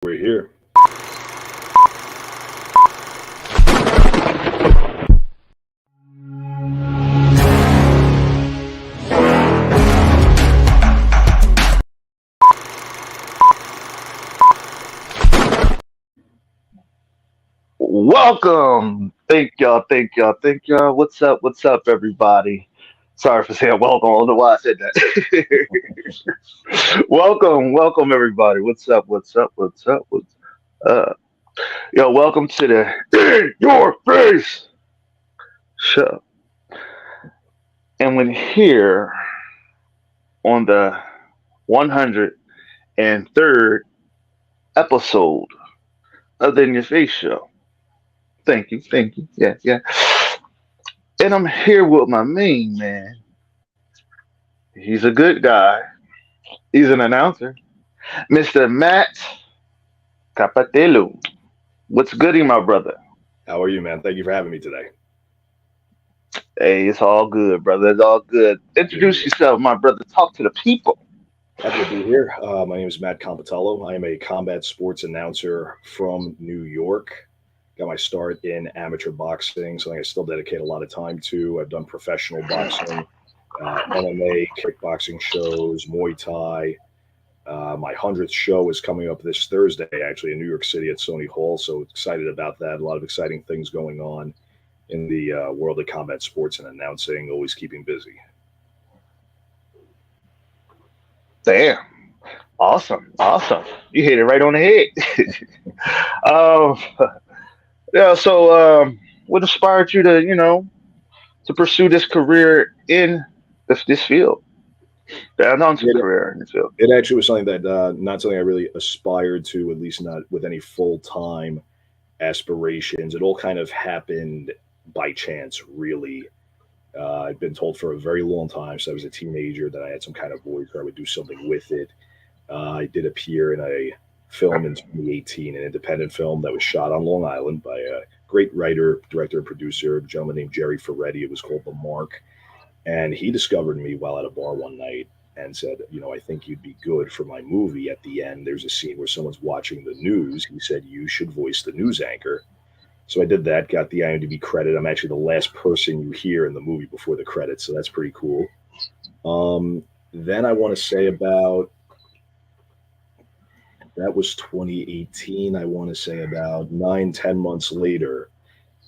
We're here. Welcome. Thank y'all. Thank y'all. Thank y'all. What's up? What's up, everybody? Sorry for saying welcome. I don't know why I said that. Welcome. Welcome, everybody. What's up? What's up? What's up? What's up? Yo, welcome to the In Your Face show. And we're here on the 103rd episode of the In Your Face show. Thank you. Thank you. Yeah, yeah. And I'm here with my main man. He's a good guy. He's an announcer. Mr. Matt Capatello. What's goody, my brother? How are you, man? Thank you for having me today. Hey, it's all good, brother. It's all good. Good to Introduce hear. yourself, my brother. Talk to the people. Happy to be here. My name is Matt Competello. I am a combat sports announcer from New York. Got my start in amateur boxing, something I still dedicate a lot of time to. I've done professional boxing, MMA, kickboxing shows, Muay Thai. My 100th show is coming up this Thursday, actually, in New York City at Sony Hall. So excited about that. A lot of exciting things going on in the world of combat sports and announcing, always keeping busy. Damn. Awesome. Awesome. You hit it right on the head. um, yeah, so what inspired you to, to pursue this career in this field? The announcing It, career in this field. it actually was something that not something I really aspired to, at least not with any full time aspirations. It all kind of happened by chance, really. I've been told for a very long time, so I was a teenager, that I had some kind of voice or I would do something with it. I did appear in a film in 2018, an independent film that was shot on Long Island by a great writer, director, and producer, a gentleman named Jerry Ferretti. It was called The Mark. And he discovered me while at a bar one night and said, I think you'd be good for my movie. At the end, there's a scene where someone's watching the news. He said, you should voice the news anchor. So I did that, got the IMDb credit. I'm actually the last person you hear in the movie before the credits, so that's pretty cool. Then I want to say about, that was 2018. I want to say about 9, 10 months later,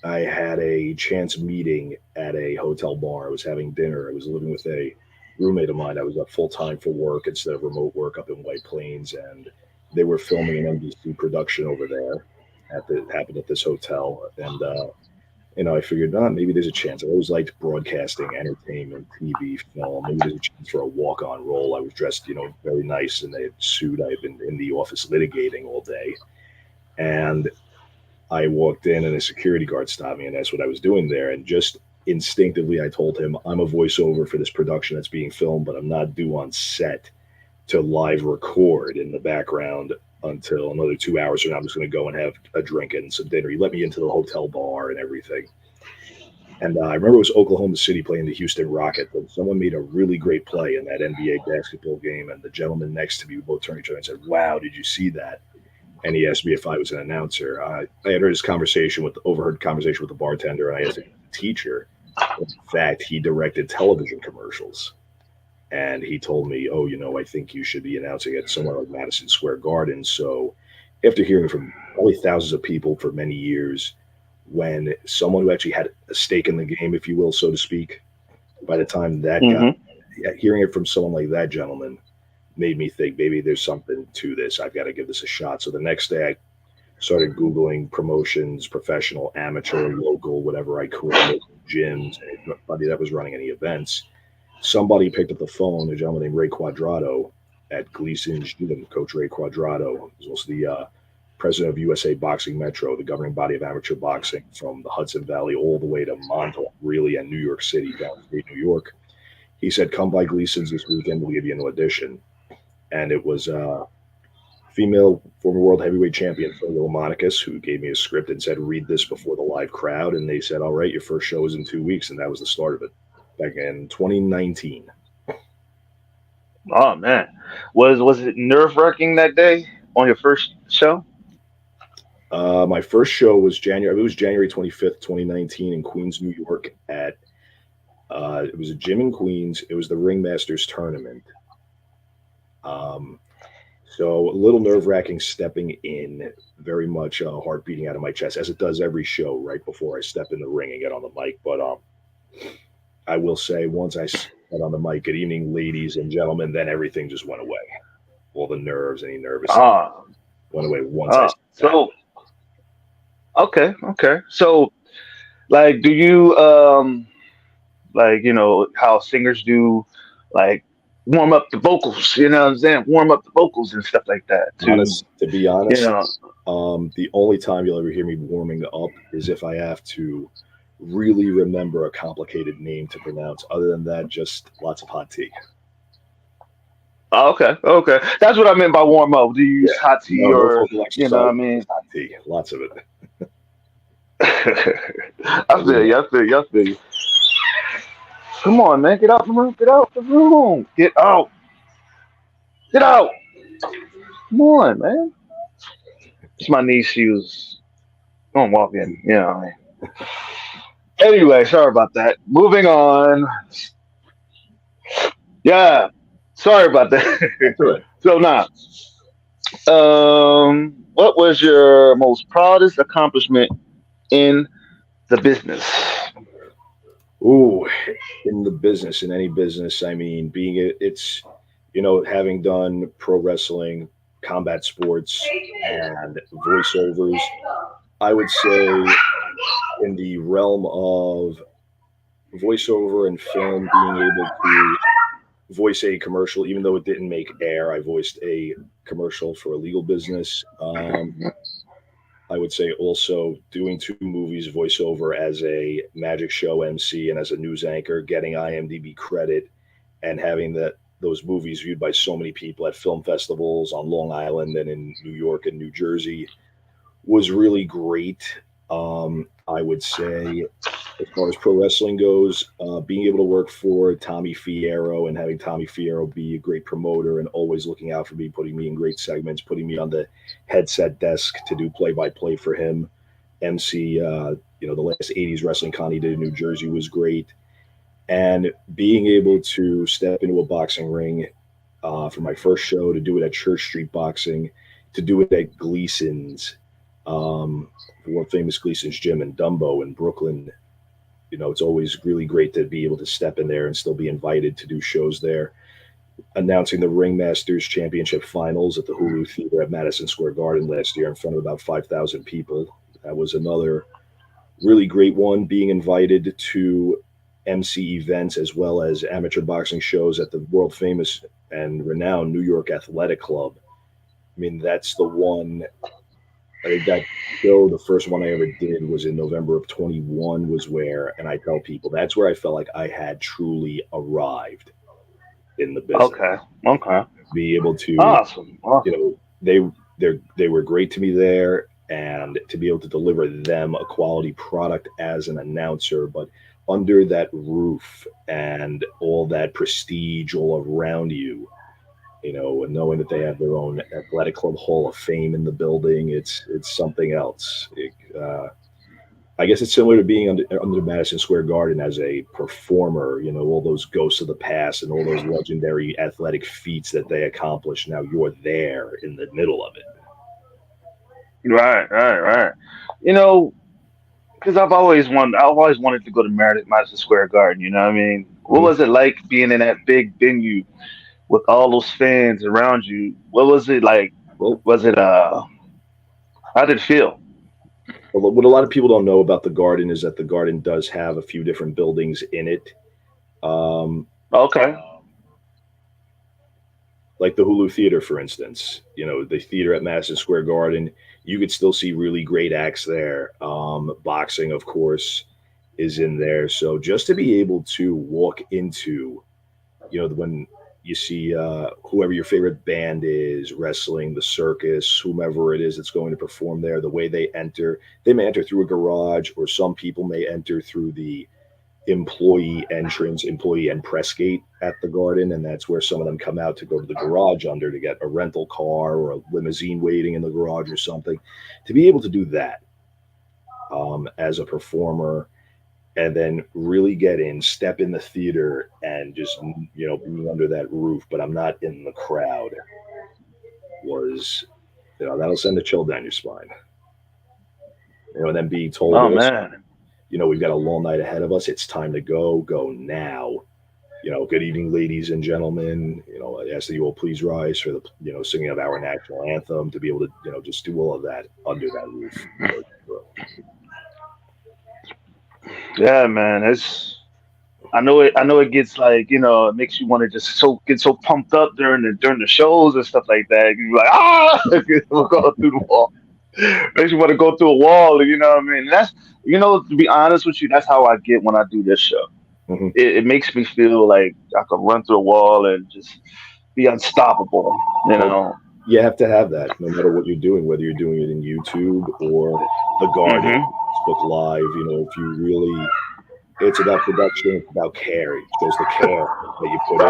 I had a chance meeting at a hotel bar. I was having dinner. I was living with a roommate of mine. I was up full time for work instead of remote work up in White Plains, and they were filming an NBC production over there happened at this hotel. And I figured, maybe there's a chance. I always liked broadcasting, entertainment, TV, film. Maybe there's a chance for a walk-on role. I was dressed, very nice in a suit. I had been in the office litigating all day, and I walked in and a security guard stopped me and asked what I was doing there. And just instinctively, I told him, I'm a voiceover for this production that's being filmed, but I'm not due on set to live record in the background until another 2 hours from now. I'm just going to go and have a drink and some dinner. He let me into the hotel bar and everything. And I remember it was Oklahoma City playing the Houston Rockets, and someone made a really great play in that NBA basketball game. And the gentleman next to me, we both turned to each other and said, wow, did you see that? And he asked me if I was an announcer. I had heard his overheard conversation with the bartender, and I asked him, teacher. In fact, he directed television commercials. And he told me, I think you should be announcing at somewhere like Madison Square Garden. So after hearing from probably thousands of people for many years, when someone who actually had a stake in the game, if you will, so to speak, by the time that hearing it from someone like that gentleman made me think maybe there's something to this. I've got to give this a shot. So the next day I started Googling promotions, professional, amateur, local, whatever I could, gyms, anybody that was running any events. Somebody picked up the phone, a gentleman named Ray Quadrado at Gleason's Gym. Coach Ray Quadrado is also the president of USA Boxing Metro, the governing body of amateur boxing from the Hudson Valley all the way to Montauk, really, and New York City, downstate New York. He said, come by Gleason's this weekend, we'll give you an audition. And it was female former world heavyweight champion, Phil Monicus, who gave me a script and said, read this before the live crowd. And they said, all right, your first show is in 2 weeks. And that was the start of it. Back in 2019. Oh man, was it nerve wracking that day? on your first show? My first show was January. It was January 25th, 2019, in Queens, New York. At it was a gym in Queens. It was the Ringmasters tournament. Um, so a little nerve wracking stepping in. Very much heart beating out of my chest, as it does every show right before I step in the ring and get on the mic. But I will say, once I got on the mic, "Good evening, ladies and gentlemen," then everything just went away. All the nerves, any nervousness Ah, went away once I said that. so okay, okay. So like, do you like how singers do, like warm up the vocals? You know what I'm saying? Warm up the vocals and stuff like that to To be you honest, know. the only time you'll ever hear me warming up is if I have to really remember a complicated name to pronounce. Other than that, just lots of hot tea. Oh, okay, okay. That's what I meant by warm up. Do you Yeah, use hot tea no or vocal you know what exercise, I mean? just hot tea, lots of it. I Oh feel yeah, you. I feel you. I feel you. Come on, man. Get out the room. Get out the room. Get out. Get out. Come on, man. It's my niece. She was going to walk in. You know what I mean? Anyway, sorry about that. Moving on. Yeah. Sorry about that. that's all right. So now, what was your most proudest accomplishment in the business? Ooh, in the business, in any business, I mean, being it's, having done pro wrestling, combat sports, and voiceovers, I would say in the realm of voiceover and film, being able to voice a commercial, even though it didn't make air, I voiced a commercial for a legal business. I would say also doing two movies voiceover as a magic show MC and as a news anchor, getting IMDb credit and having those movies viewed by so many people at film festivals on Long Island and in New York and New Jersey was really great. I would say, as far as pro wrestling goes, being able to work for Tommy Fierro and having Tommy Fierro be a great promoter and always looking out for me, putting me in great segments, putting me on the headset desk to do play by play for him. MC, the last '80s wrestling con he did in New Jersey was great, and being able to step into a boxing ring for my first show, to do it at Church Street Boxing, to do it at Gleason's, the world famous Gleason's Gym in Dumbo in Brooklyn. It's always really great to be able to step in there and still be invited to do shows there. Announcing the Ringmasters Championship Finals at the Hulu Theater at Madison Square Garden last year in front of about 5,000 people. That was another really great one. Being invited to MC events as well as amateur boxing shows at the world famous and renowned New York Athletic Club. I mean, that's the one. I think that show, the first one I ever did was in November of 21, was where, and I tell people that's where I felt like I had truly arrived in the business. Okay. Okay. Be able to, Awesome. Awesome. they were great to me there, and to be able to deliver them a quality product as an announcer, but under that roof and all that prestige all around you, and knowing that they have their own athletic club hall of fame in the building, it's something else. I guess it's similar to being under Madison Square Garden as a performer. All those ghosts of the past and all those legendary athletic feats that they accomplished. Now you're there in the middle of it. Right. Right. Right. You know, because I've always wanted to go to Madison Square Garden. You know what I mean? What Mhm. was it like being in that big venue with all those fans around you? What was it like? Well, Was it How did it feel? what a lot of people don't know about the Garden is that the Garden does have a few different buildings in it. Um, Okay. like the Hulu Theater, for instance. The theater at Madison Square Garden, you could still see really great acts there. Boxing, of course, is in there. So just to be able to walk into, when you see whoever your favorite band is, wrestling, the circus, whomever it is that's going to perform there, the way they enter, they may enter through a garage, or some people may enter through the employee entrance, employee and press gate at the Garden, and that's where some of them come out to go to the garage under to get a rental car or a limousine waiting in the garage or something. To be able to do that as a performer, and then really get in, step in the theater, and just being under that roof, but I'm not in the crowd, was that'll send a chill down your spine. And then being told Oh also, man. we've got a long night ahead of us. It's time to go now. Good evening, ladies and gentlemen. I ask that you all please rise for the singing of our national anthem, to be able to just do all of that under that roof. Yeah, man. It's I know it gets like, it makes you want to just get so pumped up during the shows and stuff like that. You're like, ah, we'll go through the wall. Makes you want to go through a wall, you know what I mean? That's, to be honest with you, that's how I get when I do this show. Hmm. It makes me feel like I can run through a wall and just be unstoppable, you Well, know. you have to have that no matter what you're doing, whether you're doing it in YouTube or the Garden, Hmm. Facebook Live. If you really, it's about production, it's about care. It shows the care that you put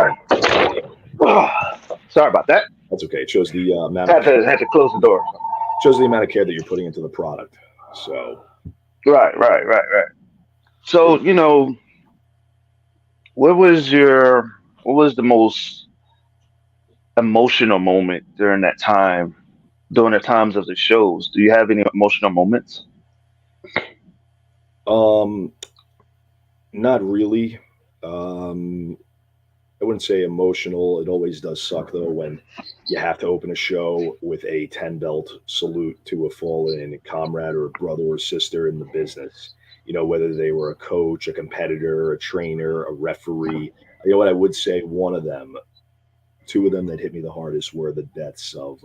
in. Sorry about that. That's okay. It shows the amount of care, Had to close the door. shows the amount of care that you're putting into the product. So, Right. So, what was what was the most emotional moment during the times of the shows? Do you have any emotional moments? um, not really. Um, I wouldn't say emotional. It always does suck though when you have to open a show with a 10 belt salute to a fallen comrade or brother or sister in the business. Whether they were a coach, a competitor, a trainer, a referee. What I would say, one of them, two of them that hit me the hardest were the deaths of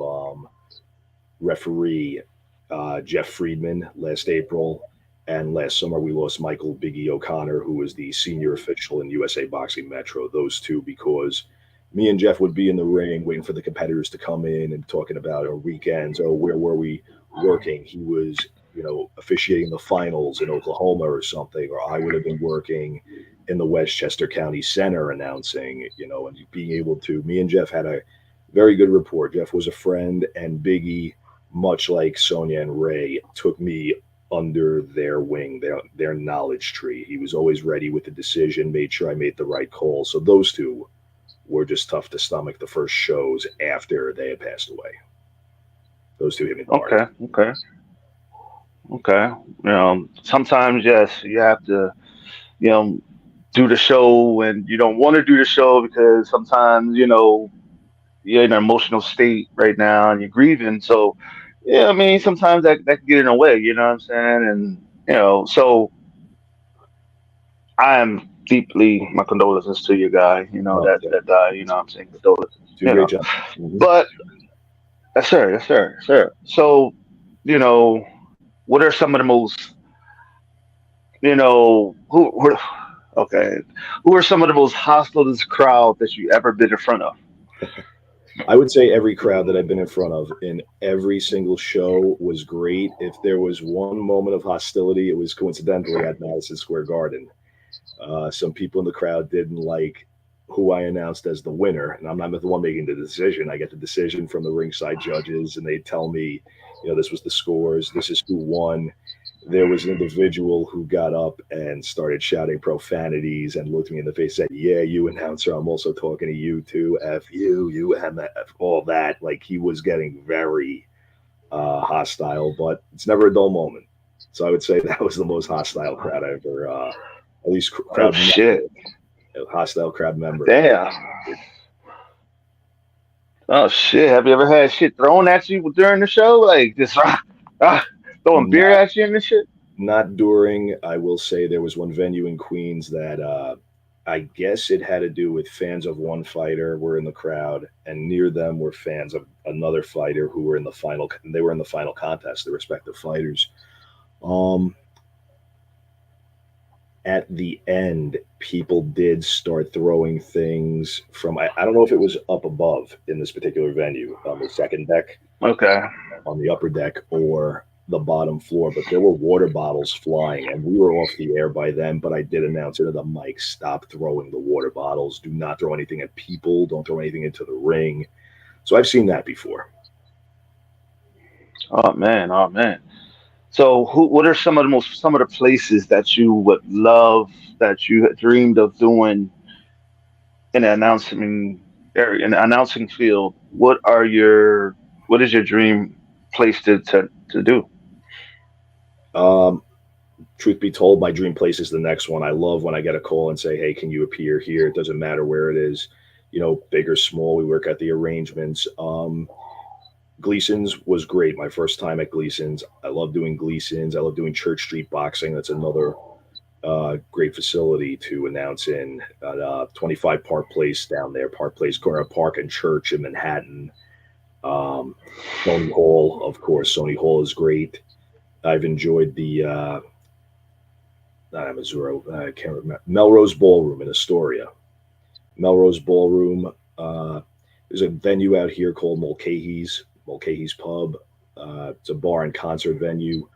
referee Jeff Friedman last April, and last summer we lost Michael Biggie O'Connor, who was the senior official in USA Boxing Metro. Those two, because me and Jeff would be in the ring waiting for the competitors to come in and talking about our weekends or where were we working. He was, officiating the finals in Oklahoma or something, or I would have been working in the Westchester County Center announcing, and being able to. Me and Jeff had a very good rapport. Jeff was a friend, and Biggie, much like Sonia and Ray, took me under their wing, their knowledge tree. He was always ready with the decision, made sure I made the right call. So those two were just tough to stomach the first shows after they had passed away. Those two hit me the hardest. Okay. Okay. Sometimes yes, you have to, you know, do the show and you don't want to do the show because sometimes, you're in an emotional state right now and you're grieving. So, yeah, I mean, sometimes that can get in the way, you know what I'm saying? And, so I am deeply, my condolences to your guy, Oh, that died, I'm saying condolences, two great jobs. Hmm. But, yes, sir. So, you know, what are some of the most, who okay, who are some of the most hostilest crowd that you ever been in front of? I would say every crowd that I've been in front of in every single show was great. If there was one moment of hostility, it was coincidentally at Madison Square Garden. Some people in the crowd didn't like who I announced as the winner, and I'm not the one making the decision. I get the decision from the ringside judges, and they tell me, this was the scores, this is who won. There was an individual who got up and started shouting profanities and looked me in the face and said, "Yeah, you announcer, I'm also talking to you too. F you, you MF, all that." Like he was getting very hostile, but it's never a dull moment. So I would say that was the most hostile crowd I ever, at least Oh crowd member, shit! hostile crowd member. Damn! Oh shit! Have you ever had shit thrown at you during the show, like just ah, throwing beer Not at you and this shit? not during. I will say there was one venue in Queens that I guess it had to do with fans of one fighter were in the crowd, and near them were fans of another fighter who were in the final. They were in the final contest, the respective fighters. Um, at the end, people did start throwing things from. I don't know if it was up above in this particular venue on the second deck, Okay. on the upper deck, or the bottom floor, but there were water bottles flying, and we were off the air by then. But I did announce into the mic, stop throwing the water bottles. Do not throw anything at people. Don't throw anything into the ring. So I've seen that before. Oh man, oh man. So, what are some of the places that you would love that you had dreamed of doing in the announcing area, in the announcing field? What is your dream place to do? Um, Truth be told, my dream place is the next one. I love when I get a call and say, "Hey, can you appear here?" It doesn't matter where it is, big or small. We work at the arrangements. Gleason's was great. My first time at Gleason's. I love doing Gleason's. I love doing Church Street Boxing. That's another great facility to announce in at 25 Park Place down there. Park Place, corner of Park and Church in Manhattan. Um, Sony Hall, of course. Sony Hall is great. I've enjoyed the not Missouri. I can't remember. Melrose Ballroom in Astoria. Melrose Ballroom. There's a venue out here called Mulcahy's Pub. It's a bar and concert venue.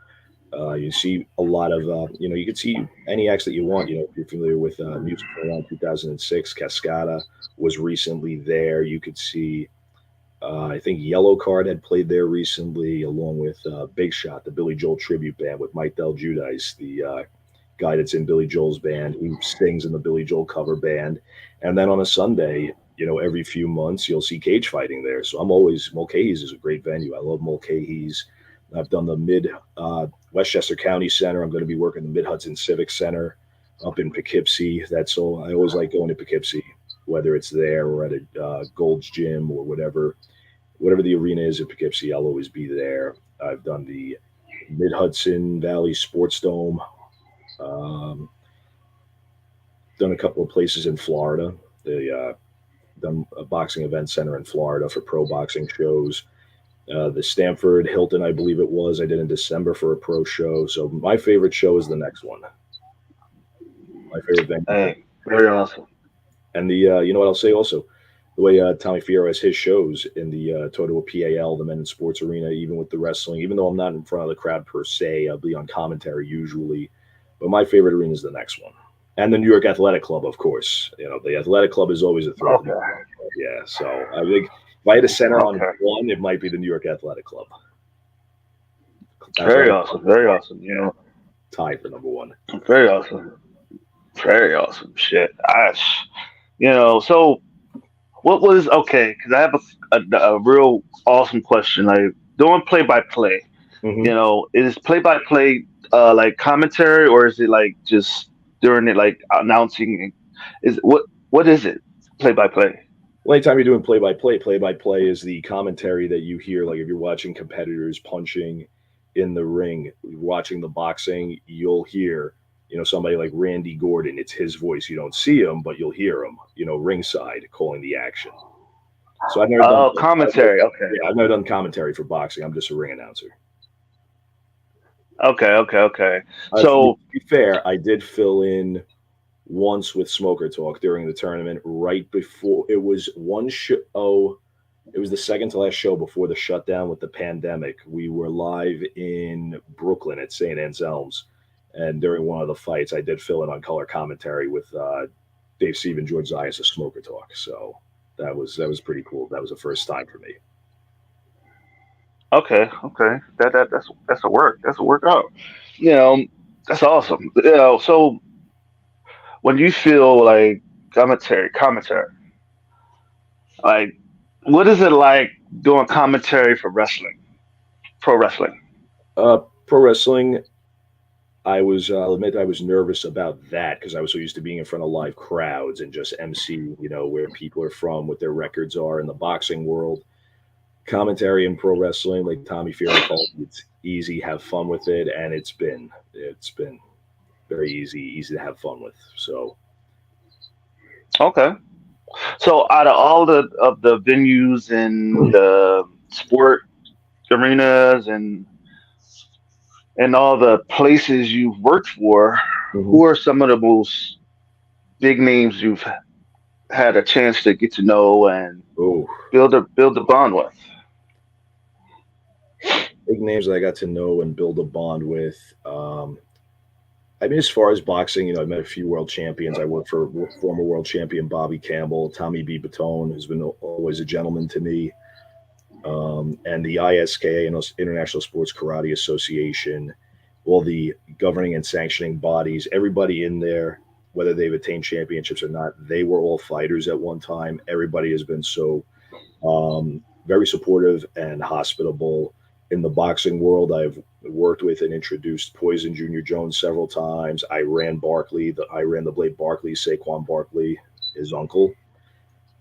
You see a lot of, you can see any acts that you want. If you're familiar with music from around 2006, Cascada was recently there. You could see, I think Yellow Card had played there recently, along with Big Shot, the Billy Joel tribute band with Mike Del Giudice, the guy that's in Billy Joel's band, who sings in the Billy Joel cover band. And then on a Sunday, every few months, you'll see cage fighting there. So I'm always, Mulcahy's is a great venue. I love Mulcahy's. I've done the Westchester County Center. I'm going to be working the Mid Hudson Civic Center up in Poughkeepsie. That's all. I always like going to Poughkeepsie, whether it's there or at a Gold's Gym or whatever the arena is in Poughkeepsie. I'll always be there. I've done the Mid Hudson Valley Sports Dome. Um, Done a couple of places in Florida. Done a boxing event center in Florida for pro boxing shows. The Stanford Hilton, I believe it was, I did in December for a pro show. So my favorite show is the next one. My favorite venue. Hey, very awesome. And you know what I'll say also, the way Tommy Fierro has his shows in the Total PAL, the Men in Sports Arena, even with the wrestling, even though I'm not in front of the crowd per se, I'll be on commentary usually. But my favorite arena is the next one. And the New York Athletic Club, of course. The Athletic Club is always a threat. Okay, Yeah, so I think if I had a center on okay. one, it might be the New York Athletic Club. That's Very why awesome, very awesome. tied for number one. Very awesome, very awesome. Shit. So what was okay? Because I have a real awesome question. Like doing play by play. Hmm. Is play by play like commentary or is it like just during it like announcing? Is what is it? Play by play. Well, anytime you're doing play by play is the commentary that you hear. Like if you're watching competitors punching in the ring, watching the boxing, you'll hear, somebody like Randy Gordon. It's his voice. You don't see him, but you'll hear him, ringside calling the action. So I've never done, Oh, commentary. Okay, yeah, I've never done commentary for boxing. I'm just a ring announcer. okay, okay, okay. To So be fair, I did fill in once with Smoker Talk during the tournament right before it was one show. It was the second to last show before the shutdown with the pandemic. We were live in Brooklyn at St. Anselm's, and during one of the fights, I did fill in on color commentary with Dave Stephen, George Zayas of Smoker Talk. So that was pretty cool. That was the first time for me. okay, okay. That's a work. That's a workout. You know, that's awesome. So when you feel like commentary, like what is it like doing commentary for wrestling, pro wrestling? Pro wrestling, I'll admit I was nervous about that because I was so used to being in front of live crowds and just MC, where people are from, what their records are in the boxing world. Commentary in pro wrestling, like Tommy Fury called it, it's easy, have fun with it, and it's been very easy to have fun with. So Okay. So out of all the venues and the sport arenas and all the places you've worked for, mhm. who are some of the most big names you've had a chance to get to know and Oh, build a bond with? big names that I got to know and build a bond with. I mean, as far as boxing, I met a few world champions. I worked for former world champion Bobby Campbell, Tommy B. Batone, who's been always a gentleman to me, and the ISKA, International Sports Karate Association, all the governing and sanctioning bodies, everybody in there, whether they've attained championships or not, they were all fighters at one time. Everybody has been so very supportive and hospitable. In the boxing world, I've worked with and introduced Poison Junior Jones several times. I ran the Blade Barkley, Saquon Barkley, his uncle.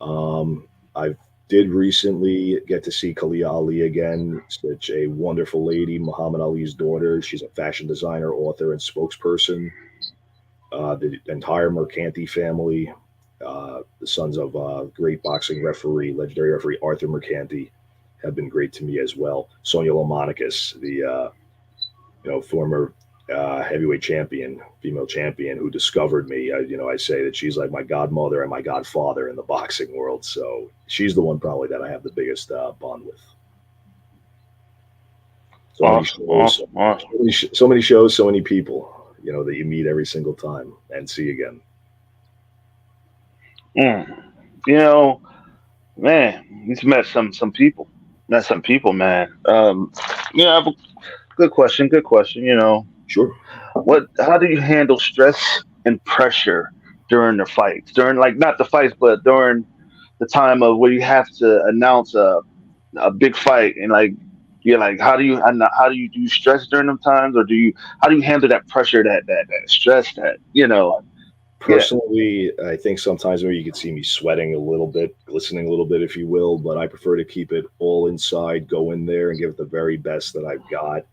I did recently get to see Kalia Ali again. Such a wonderful lady, Muhammad Ali's daughter. She's a fashion designer, author, and spokesperson. The entire Mercanti family, the sons of great boxing referee, legendary referee Arthur Mercanti, have been great to me as well. Sonia Lomonikis, the former heavyweight champion, female champion, who discovered me. I say that she's like my godmother and my godfather in the boxing world. So she's the one probably that I have the biggest bond with. So many Awesome, shows, awesome, awesome. so many shows, so many people. That you meet every single time and see again. Mm. You know, man, he's met some people. Met some people, man. I have a good question. Good question. Sure. What? How do you handle stress and pressure during the fights? During like not the fights, but during the time of where you have to announce a big fight and like you're like how do you stress during them times or do you how do you handle that pressure that stress that. Yeah. Personally, I think sometimes maybe you could see me sweating a little bit, glistening a little bit, if you will, but I prefer to keep it all inside, go in there and give it the very best that I've got.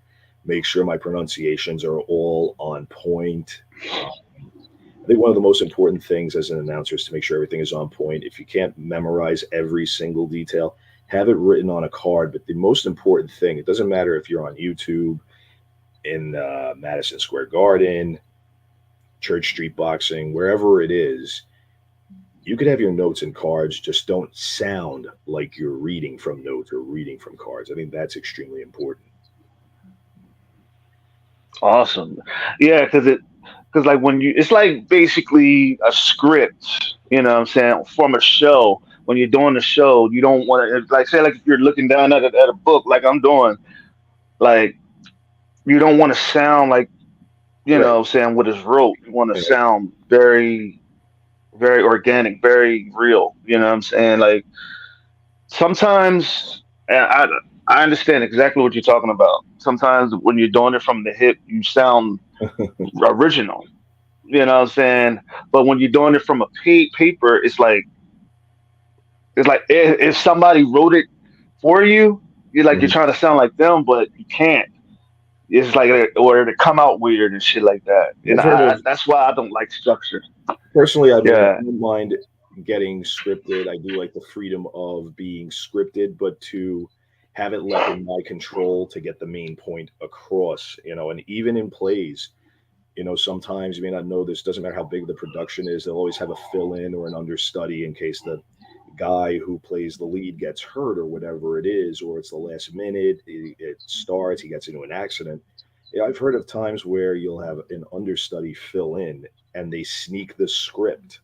Make sure my pronunciations are all on point. I think one of the most important things as an announcer is to make sure everything is on point. If you can't memorize every single detail, have it written on a card. But the most important thing, it doesn't matter if you're on YouTube, in Madison Square Garden, Church Street Boxing, wherever it is, you could have your notes and cards, just don't sound like you're reading from notes or reading from cards. I think that's extremely important. Awesome. Yeah, because like when you it's like basically a script, what I'm saying, from a show. When you're doing the show, you don't want to like say like if you're looking down at a book like I'm doing, like you don't want to sound like Right. what I'm saying what is wrote. You want to Yeah. sound very very organic, very real. You know what I'm saying? Like sometimes and I understand exactly what you're talking about. Sometimes when you're doing it from the hip, you sound original. You know what I'm saying? But when you're doing it from a paper, it's like if somebody wrote it for you, you're Mhm. trying to sound like them, but you can't. It's like or to come out weird and shit like that. And I've heard of that's why I don't like structure. Personally, I Yeah. don't mind getting scripted. I do like the freedom of being scripted, but to have it left in my control to get the main point across, and even in plays, sometimes you may not know this, doesn't matter how big the production is, they'll always have a fill in or an understudy in case the guy who plays the lead gets hurt or whatever it is, or it's the last minute, it starts, he gets into an accident. Yeah, I've heard of times where you'll have an understudy fill in and they sneak the script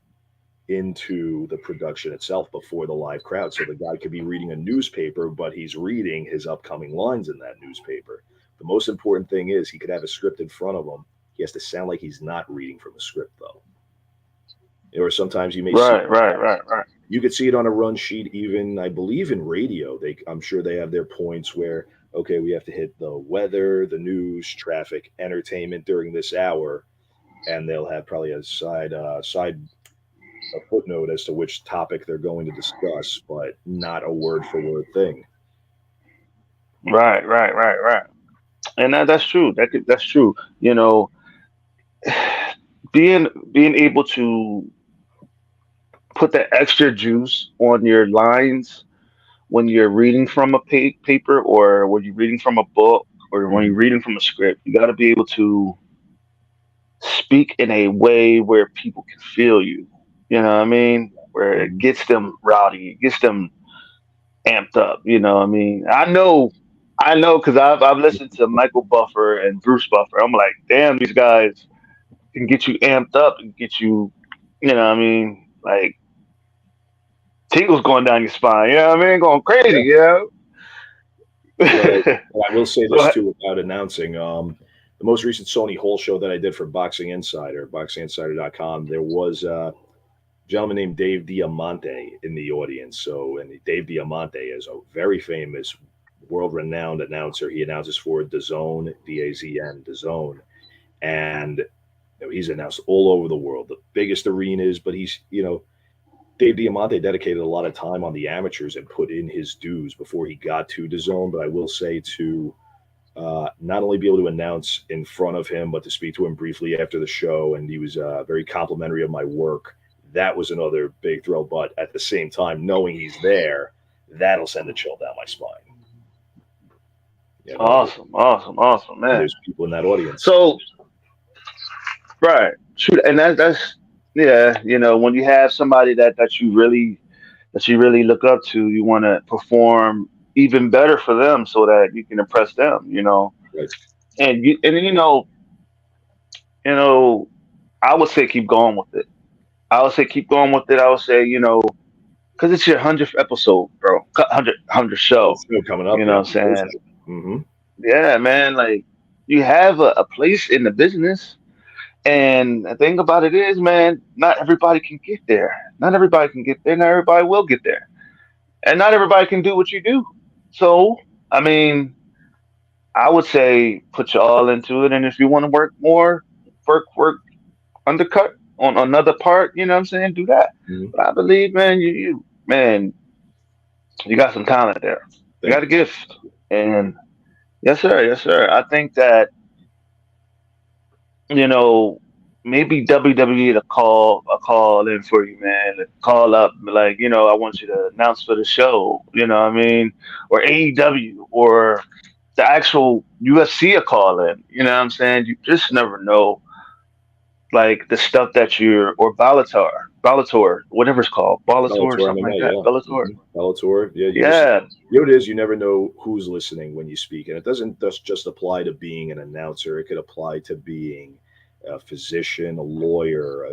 into the production itself before the live crowd. So the guy could be reading a newspaper, but he's reading his upcoming lines in that newspaper. The most important thing is he could have a script in front of him. He has to sound like he's not reading from a script, though. Or sometimes you may see Right. Right. Right. Right. you could see it on a run sheet. Even I believe in radio, I'm sure they have their points where okay, we have to hit the weather, the news, traffic, entertainment during this hour, and they'll have probably a side a footnote as to which topic they're going to discuss, but not a word for word thing. Right. Right. Right. Right. And that's true. That's true. Being able to put the extra juice on your lines when you're reading from a paper or when you're reading from a book or when Mhm. you're reading from a script, you got to be able to speak in a way where people can feel you. You know what I mean? Where it Mhm. gets them rowdy, it gets them amped up. You know what I mean? I know because I've listened to Michael Buffer and Bruce Buffer. I'm like, damn, these guys can get you amped up and get you, you know what I mean, like tingles going down your spine. You know what I mean, going crazy. Yeah. You But I, know. but I will say this So too without announcing. The most recent Sony Hall show that I did for Boxing Insider, boxinginsider.com, there was a gentleman named Dave Diamante in the audience. So, and Dave Diamante is a very famous, world-renowned announcer. He announces for DAZN, DAZN, DAZN, and he's announced all over the world, the biggest arenas. But Dave Diamante dedicated a lot of time on the amateurs and put in his dues before he got to DAZN. But I will say to not only be able to announce in front of him, but to speak to him briefly after the show, and he was very complimentary of my work. That was another big thrill. But at the same time, knowing he's there, that'll send a chill down my spine. You know, awesome, awesome, awesome, and man. there's people in that audience. So right, shoot, and that's yeah. You know, when you have somebody that you really look up to, you want to perform even better for them so that you can impress them. You know, Right. and you know, I would say keep going with it. I would say keep going with it. I would say, because it's your 100th episode, bro. 100 show. It's still coming up. You know Yeah. what I'm saying? Mm-hmm. Yeah, man. Like, you have a place in the business. And the thing about it is, man, not everybody can get there. Not everybody can get there. Not everybody will get there. And not everybody can do what you do. So, I mean, I would say put your all into it. And if you want to work more, work undercut on another part, you know what I'm saying? Do that. Mm-hmm. But I believe, man, man, you got some talent there. You Thank got a you. gift. And yes, sir. Yes, sir. I think that, you know, maybe WWE to call a call in for you, man. Call up, like, I want you to announce for the show. You know what I mean? Or AEW or the actual UFC a call in. You know what I'm saying? You just never know, like the stuff that or Bellator, whatever it's called, Bellator or Bellator something like MMA, that. yeah. Bellator. Bellator, yeah. Yeah, You know what it is. You never know who's listening when you speak, and it doesn't just apply to being an announcer. It could apply to being a physician, a lawyer,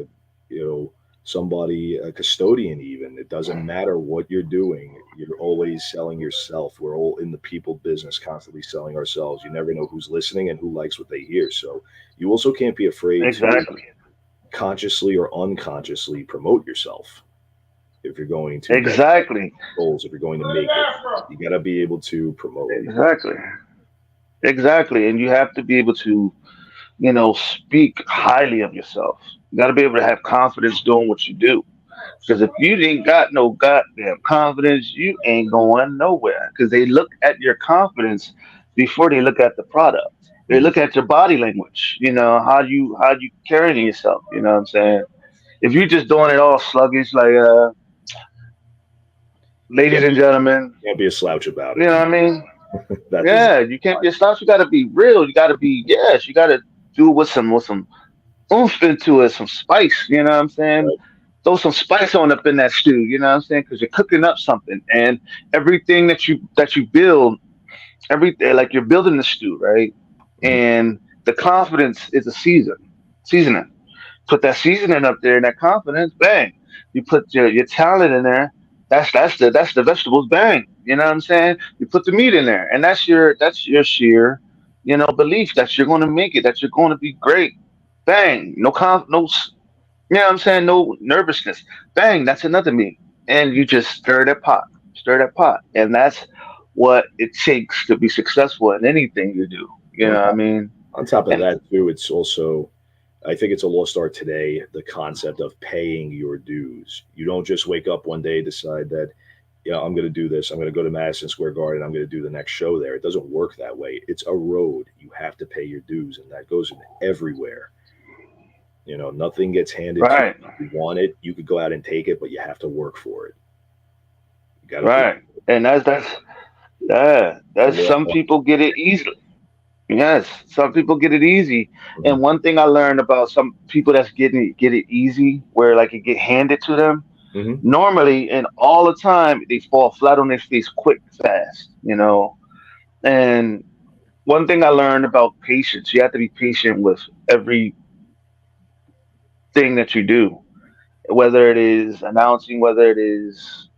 somebody, a custodian. Even it doesn't matter what you're doing. You're always selling yourself. We're all in the people business, constantly selling ourselves. You never know who's listening and who likes what they hear. So you also can't be afraid to exactly. consciously or unconsciously promote yourself if you're going to get Exactly. goals, if you're going to make it. You got to be able to promote. Exactly. Exactly. And you have to be able to, speak highly of yourself. You got to be able to have confidence doing what you do. Because if you ain't got no goddamn confidence, you ain't going nowhere. Because they look at your confidence before they look at the product. They Mhm. look at your body language. How you carrying yourself. You know what I'm saying? If you're just doing it all sluggish, like ladies Can't, and gentlemen, can't be a slouch about you it. know what I mean? That doesn't Yeah, you can't be a slouch. You got to be real. You got to be yes. You got to do it with some oomph into it, some spice. You know what I'm saying? right. Throw some spice on up in that stew. You know what I'm saying? Because you're cooking up something, and everything that you build, like you're building the stew, right? Mhm. And the confidence is a seasoning. Put that seasoning up there, and that confidence, bang. You put your talent in there. That's the vegetables, bang. You know what I'm saying? You put the meat in there, and that's your sheer, belief that you're going to make it, that you're going to be great. Bang. You know what I'm saying? No nervousness. Bang, that's another me. And you just stir that pot. And that's what it takes to be successful in anything you do. You On know what I top, mean? on top of And that, too, it's also, I think it's a lost art today, the concept of paying your dues. You don't just wake up one day, decide that, yeah, I'm going to do this. I'm going to go to Madison Square Garden. I'm going to do the next show there. It doesn't work that way. It's a road. You have to pay your dues, and that goes in everywhere. Nothing gets handed to you. right, If you want it, you could go out and take it, but you have to work for it. You got to put right. And that's yeah. the That's law. some people get it easily. Yes, some people get it easy. Mhm. And one thing I learned about some people that's get it easy, where like it get handed to them, Mhm. normally and all the time they fall flat on their face quick, fast. And one thing I learned about patience, you have to be patient with everything that you do, whether it is announcing, whether it is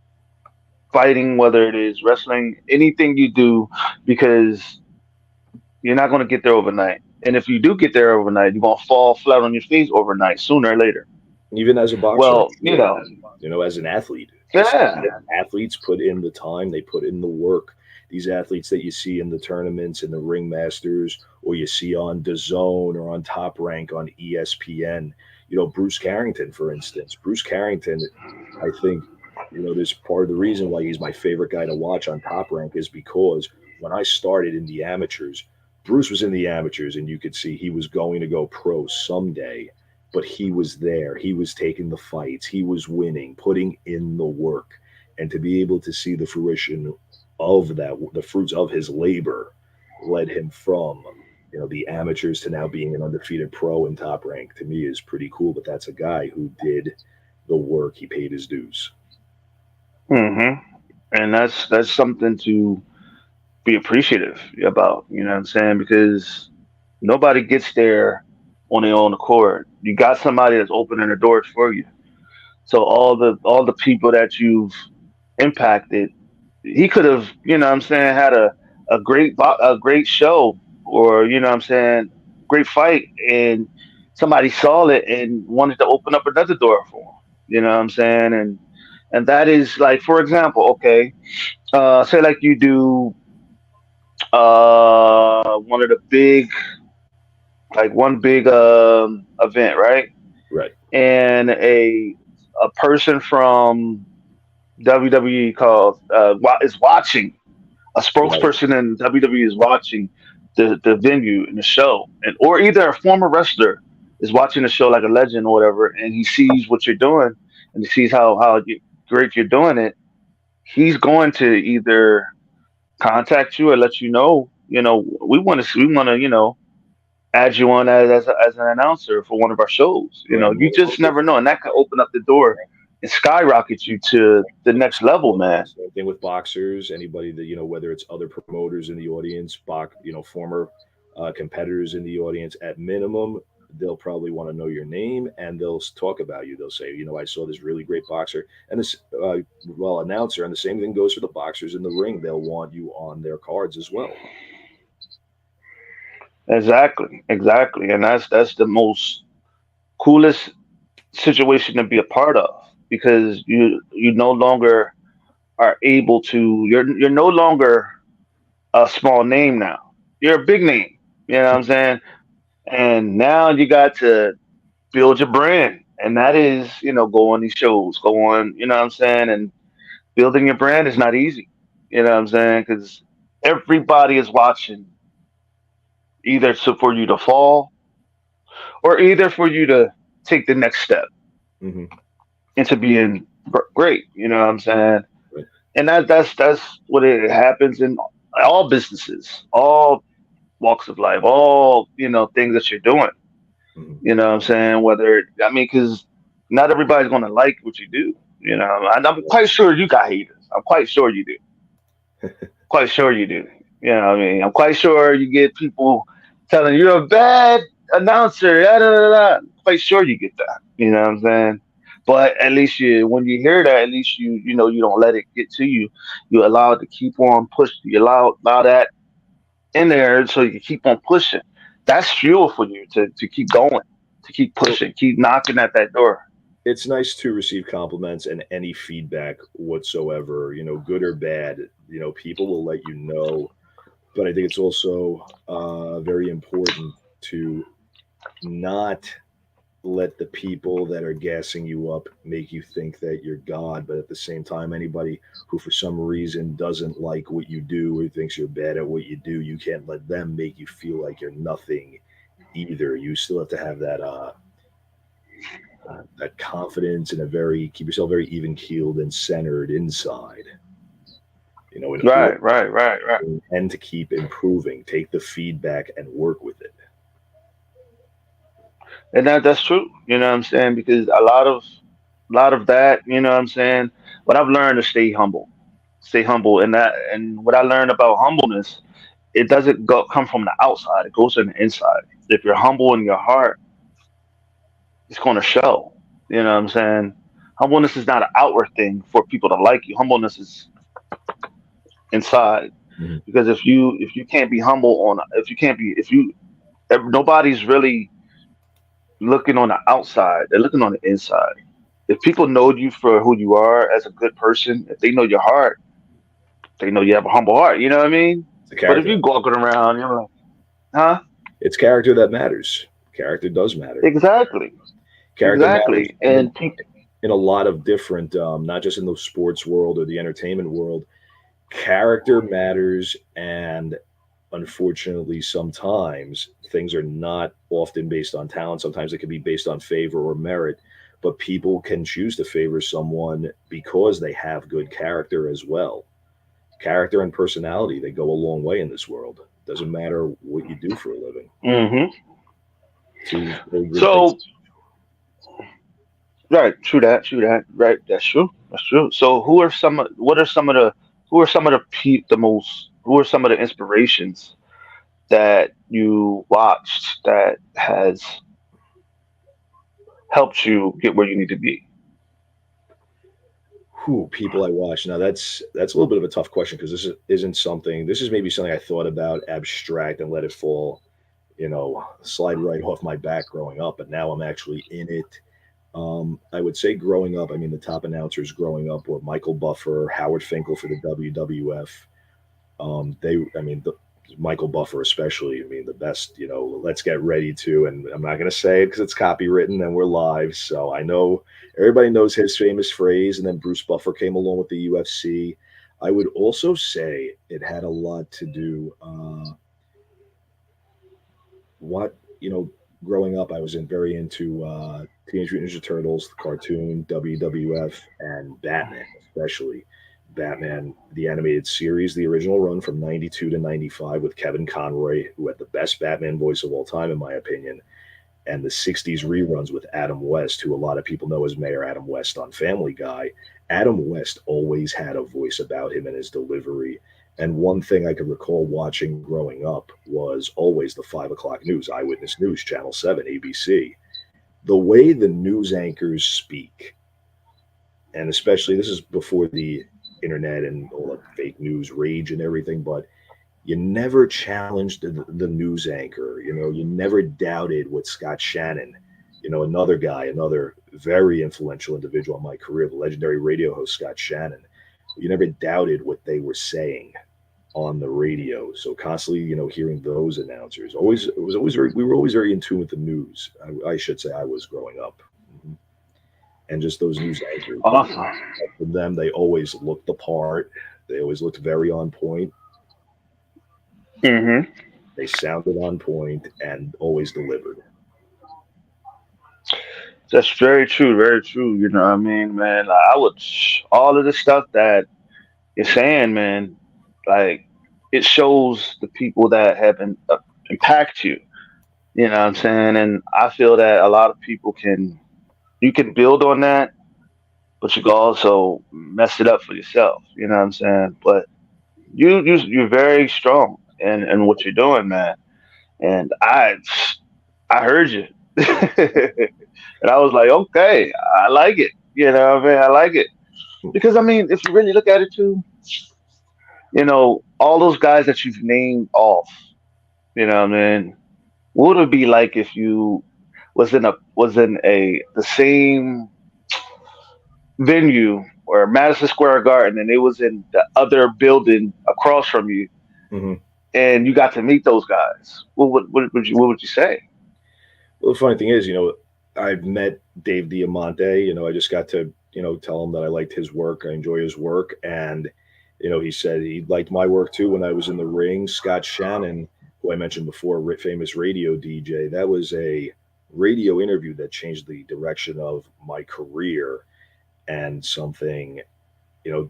fighting, whether it is wrestling, anything you do, because you're not going to get there overnight. And if you do get there overnight, you're going to fall flat on your face overnight, sooner or later. Even as a boxer, I'm Well, sure, as an athlete, yeah. athletes put in the time, they put in the work. These athletes that you see in the tournaments and the ring masters, or you see on DAZN or on Top Rank on ESPN, Bruce Carrington, for instance. Bruce Carrington, I think, this part of the reason why he's my favorite guy to watch on Top Rank is because when I started in the amateurs, Bruce was in the amateurs, and you could see he was going to go pro someday, but he was there. He was taking the fights. He was winning, putting in the work. And to be able to see the fruition of that, the fruits of his labor, led him from, the amateurs to now being an undefeated pro in Top Rank, to me is pretty cool. But that's a guy who did the work. He paid his dues. hmm And that's something to be appreciative about. You know what I'm saying? Because nobody gets there on their own accord. You got somebody that's opening the doors for you. So all the people that you've impacted, he could have, what I'm saying, had a great show, or what I'm saying, great fight, and somebody saw it and wanted to open up another door for him. You know what I'm saying? And that is like, for example, okay, say like you do one of the big, like one big event, right? Right. And a person from WWE called is watching, a Right. spokesperson in WWE is watching the venue and the show, and or either a former wrestler is watching the show, like a legend or whatever, and he sees what you're doing and he sees great you're doing it. He's going to either contact you or let you know, we want to, add you on as an announcer for one of our shows. Right. You More just local. never know, and that could open up the door and skyrocket you to the next level, man. Same thing with boxers. Anybody that whether it's other promoters in the audience, former competitors in the audience. At minimum, they'll probably want to know your name, and they'll talk about you. They'll say, I saw this really great boxer and this announcer, and the same thing goes for the boxers in the ring. They'll want you on their cards as well. Exactly, exactly, and that's the most coolest situation to be a part of, because you no longer are able to. You're no longer a small name now. You're a big name. You know what I'm saying? And now you got to build your brand, and that is, go on these shows, go on. You know what I'm saying? And building your brand is not easy. You know what I'm saying? Because everybody is watching, either for you to fall or either for you to take the next step Hmm. into being great. You know what I'm saying? Right. And that's what it happens in all businesses, all walks of life, all things that you're doing. Hmm. You know what I'm saying? Because not everybody's gonna like what you do. And I'm quite sure you got haters. I'm quite sure you do. Quite sure you do. I'm quite sure you get people telling you you're a bad announcer. Da, da, da, da. Quite sure you get that. You know what I'm saying? But at least when you hear that, at least you don't let it get to you. You allow it to keep on pushing. You allow that in there so you can keep on pushing. That's fuel for you to keep going, to keep Well, pushing, keep knocking at that door. it's nice to receive compliments and any feedback whatsoever, good or bad. People will let you know, but I think it's also very important to not let the people that are gassing you up make you think that you're God. But at the same time, anybody who for some reason doesn't like what you do or thinks you're bad at what you do, you can't let them make you feel like you're nothing either. You still have to have that confidence and keep yourself very even keeled and centered inside, in order Right, right, right, right. and to keep improving. Take the feedback and work with it. And that's true. You know what I'm saying? Because a lot of that, you know what I'm saying? But I've learned to stay humble. Stay humble. And what I learned about humbleness it doesn't go come from the outside. It goes in the inside. If you're humble in your heart, it's going to show. You know what I'm saying? Humbleness is not an outward thing for people to like you. Humbleness is inside. Mhm. Because if you can't be humble on if you can't be if you if nobody's really looking on the outside, they're looking on the inside. If people know you for who you are as a good person, if they know your heart, they know you have a humble heart. You know what I mean? It's the But if character. you walking around, you're like, huh? It's character that matters. Character does matter. Exactly, Character matters exactly. And people, in a lot of different, not just in the sports world or the entertainment world. Character matters, and unfortunately, sometimes things are not often based on talent. Sometimes it can be based on favor or merit, but people can choose to favor someone because they have good character as well. Character and personality, they go a long way in this world. Doesn't matter what you do for a living. hmm. Two very good things. So right, true that, true that. Right, that's true. That's true. So what are some of the who are some of the the most who are some of the inspirations that you watched that has helped you get where you need to be? Who people I watch now? That's a little bit of a tough question because isn't something. This is maybe something I thought about abstract and let it fall, slide right off my back growing up. But now I'm actually in it. I would say growing up, I mean, the top announcers growing up were Michael Buffer, Howard Finkel for the WWF. I mean, Michael Buffer especially. I mean, the best. Let's get ready to, and I'm not going to say it because it's copywritten and we're live. So I know everybody knows his famous phrase. And then Bruce Buffer came along with the UFC. I would also say it had a lot to do. What growing up, I was very into Teenage Mutant Ninja Turtles, the cartoon, WWF, and Batman, especially Batman, the animated series, the original run from '92 to '95 with Kevin Conroy, who had the best Batman voice of all time, in my opinion, and the '60s reruns with Adam West, who a lot of people know as Mayor Adam West on Family Guy. Adam West always had a voice about him and his delivery. And one thing I could recall watching growing up was always the 5 o'clock news, Eyewitness News, Channel 7, ABC. The way the news anchors speak, and especially this is before the internet and all the fake news rage and everything, but you never challenged the news anchor. You never doubted what Scott Shannon, another guy, another very influential individual in my career, the legendary radio host Scott Shannon. You never doubted what they were saying on the radio. So constantly, hearing those announcers. Always, it was always very. We were always very in tune with the news. I should say I was growing up, Mhm. And just those news anchors. Awesome. For them, they always looked the part. They always looked very on point. hmm. They sounded on point and always delivered. That's very true, very true. You know what I mean, man? Like, I would all of the stuff that you're saying, man. Like it shows the people that have impact you. You know what I'm saying? And I feel that a lot of people can you can build on that, but you can also mess it up for yourself. You know what I'm saying? But you're very strong in what you're doing, man. And I heard you, and I was like, okay, I like it. You know what I mean? I like it because I mean, if you really look at it too, all those guys that you've named off, you know what I mean? What would it be like if you was in a the same venue or Madison Square Garden and it was in the other building across from you Hmm. and you got to meet those guys? What would you say? Well, the funny thing is, I've met Dave Diamante. I just got to, tell him that I liked his work. I enjoy his work. And, he said he liked my work too when I was in the ring. Scott Shannon, who I mentioned before, famous radio DJ, that was a radio interview that changed the direction of my career and something,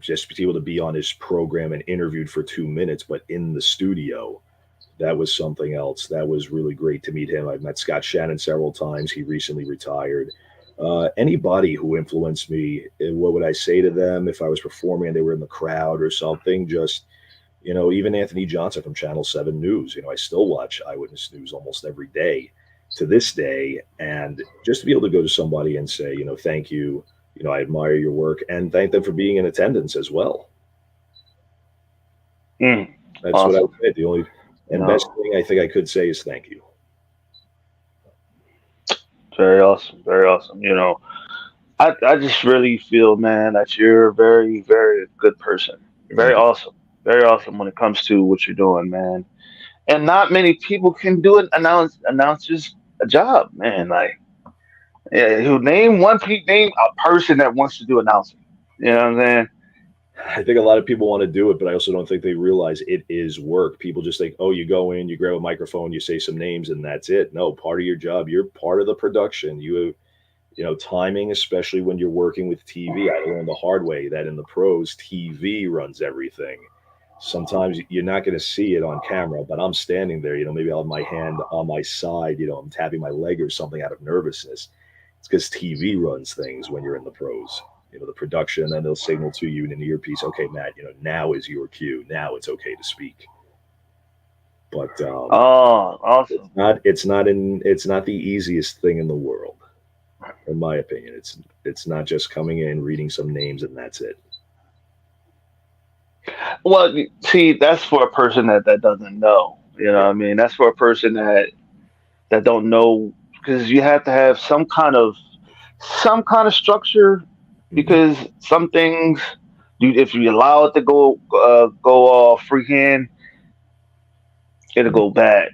just to be able to be on his program and interviewed for 2 minutes, but in the studio, that was something else. That was really great to meet him. I've met Scott Shannon several times. He recently retired. Anybody who influenced me, what would I say to them if I was performing and they were in the crowd or something? Just, Even Anthony Johnson from Channel 7 News, I still watch Eyewitness News almost every day to this day. And just to be able to go to somebody and say, thank you, I admire your work and thank them for being in attendance as well. Mm, That's what I would awesome. say. The only You and best know, thing I think I could say is thank you. very awesome. Very awesome. I just really feel, man, that you're a very, very good person. You're very Thank you. awesome. Very awesome when it comes to what you're doing, man. And not many people can do it. Announce just a job, man. Like, yeah, who name a person that wants to do announcing. You know what I'm saying? I think a lot of people want to do it, but I also don't think they realize it is work. People just think, oh, you go in, you grab a microphone, you say some names, and that's it. No, part of your job, you're part of the production. Timing, especially when you're working with TV. I learned the hard way that in the pros, TV runs everything. Sometimes you're not going to see it on camera, but I'm standing there, maybe I'll have my hand on my side, I'm tapping my leg or something out of nervousness. It's because TV runs things when you're in the pros. The production, and then they'll signal to you in an earpiece, okay, Matt, now is your cue. Now it's okay to speak. But Oh, it's awesome. not it's not the easiest thing in the world, in my opinion. It's not just coming in, reading some names, and that's it. Well, see, that's for a person that doesn't know. You know Yeah. what I mean? That's for a person that don't know, because you have to have some kind of structure, Hmm. because some things, if you allow it to go all freehand, it'll go bad.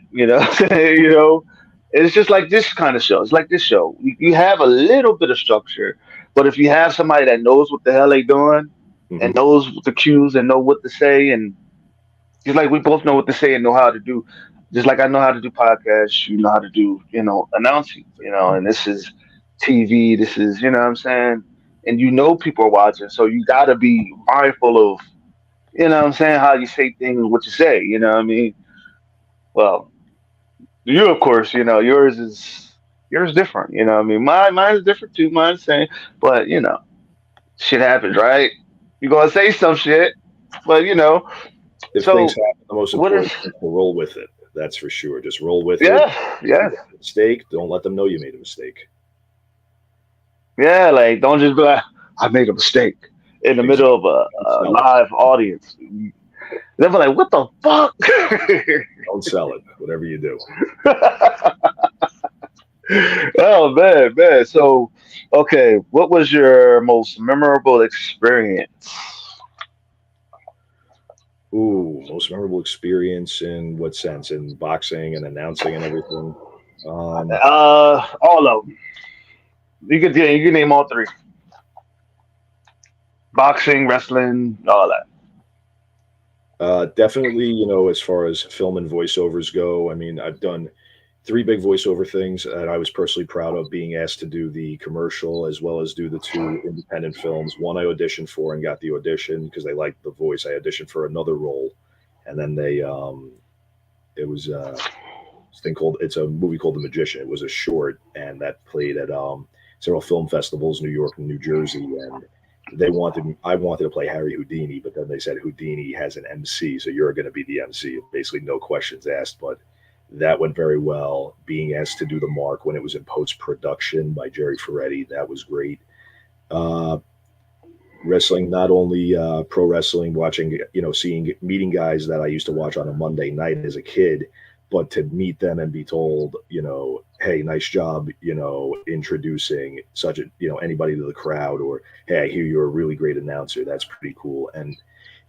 It's just like this kind of show. It's like this show. You have a little bit of structure, but if you have somebody that knows what the hell they doing Hmm. and knows the cues and know what to say, and just like we both know what to say and know how to do, just like I know how to do podcasts, you know how to do, announcing, and this is TV, this is, what I'm saying, and people are watching, so you got to be mindful of, what I'm saying, how you say things, what you say, what I mean. Well, you, of course, yours different. I mean, mine is different too. Mine's the same, but shit happens, right? You gonna say some shit, but If things so happen, the most what is? important thing is to roll with it. That's for sure. Just roll with it. Yes, You yes, made a mistake. Don't let them know you made a mistake. yeah. Like, don't just be like, I made a mistake in the middle Exactly. of a Don't sell it. live audience. They'll be like, what the fuck? Don't sell it. Whatever you do. Oh man, man. So, okay, what was your most memorable experience? Ooh, most memorable experience in what sense? In boxing and announcing and everything. Um, All of them. You can name all three: boxing, wrestling, all that. Definitely, as far as film and voiceovers go, I mean, I've done three big voiceover things that I was personally proud of, being asked to do the commercial as well as do the two independent films. One I auditioned for and got the audition because they liked the voice. I auditioned for another role, and then it was it's a movie called The Magician. It was a short, and that played at several film festivals, New York and New Jersey, and I wanted to play Harry Houdini, but then they said Houdini has an MC, so you're going to be the MC. Basically, no questions asked, but that went very well. Being asked to do the mark when it was in post production by Jerry Ferretti, that was great. Uh, Wrestling, not only pro wrestling, watching, meeting guys that I used to watch on a Monday night as a kid, but to meet them and be told, hey, nice job, introducing such a, anybody to the crowd, or hey, I hear you're a really great announcer. That's pretty cool. And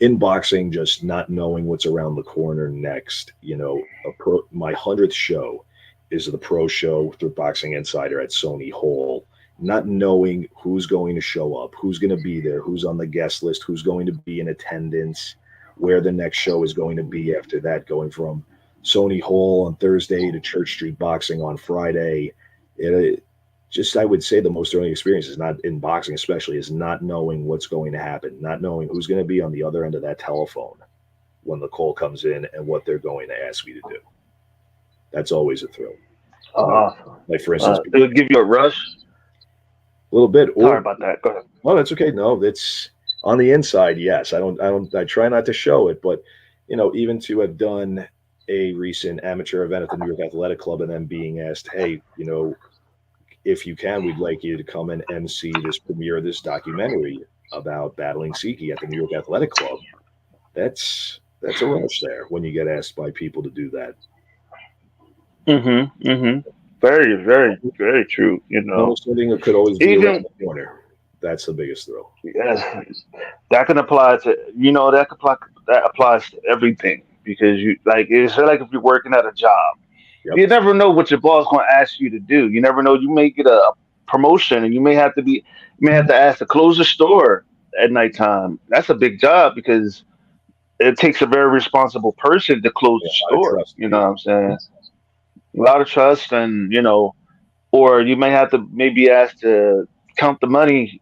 in boxing, just not knowing what's around the corner next, my 100th show is the pro show through Boxing Insider at Sony Hall, not knowing who's going to show up, who's going to be there, who's on the guest list, who's going to be in attendance, where the next show is going to be after that, going from Sony Hall on Thursday to Church Street Boxing on Friday. It, just, I would say the most thrilling experience is not in boxing, especially, is not knowing what's going to happen, not knowing who's going to be on the other end of that telephone when the call comes in and what they're going to ask me to do. That's always a thrill. Like, Uh, like for instance, it would give you a rush. a little bit, Sorry or about that. Go ahead. no, that's okay. No, it's on the inside. Yes, I don't. I try not to show it, but even to have done a recent amateur event at the New York Athletic Club and then being asked, hey, if you can, we'd like you to come and MC this premiere of this documentary about battling Siki at the New York Athletic Club. That's a rush there when you get asked by people to do that. Mm-hmm. Mm-hmm. Very, very, very true. Bonus ending could always be around Even the corner. That's the biggest thrill. yes, that can apply to that applies to everything because you like it's like if you're working at a job, Yep. you never know what your boss going to ask you to do. You never know, you may get a promotion and you may have to ask to close the store at nighttime. That's a big job because it takes a very responsible person to close Yeah, the a lot of store. trust. You know Yeah. what I'm saying? A lot of trust, and or you may have to maybe ask to count the money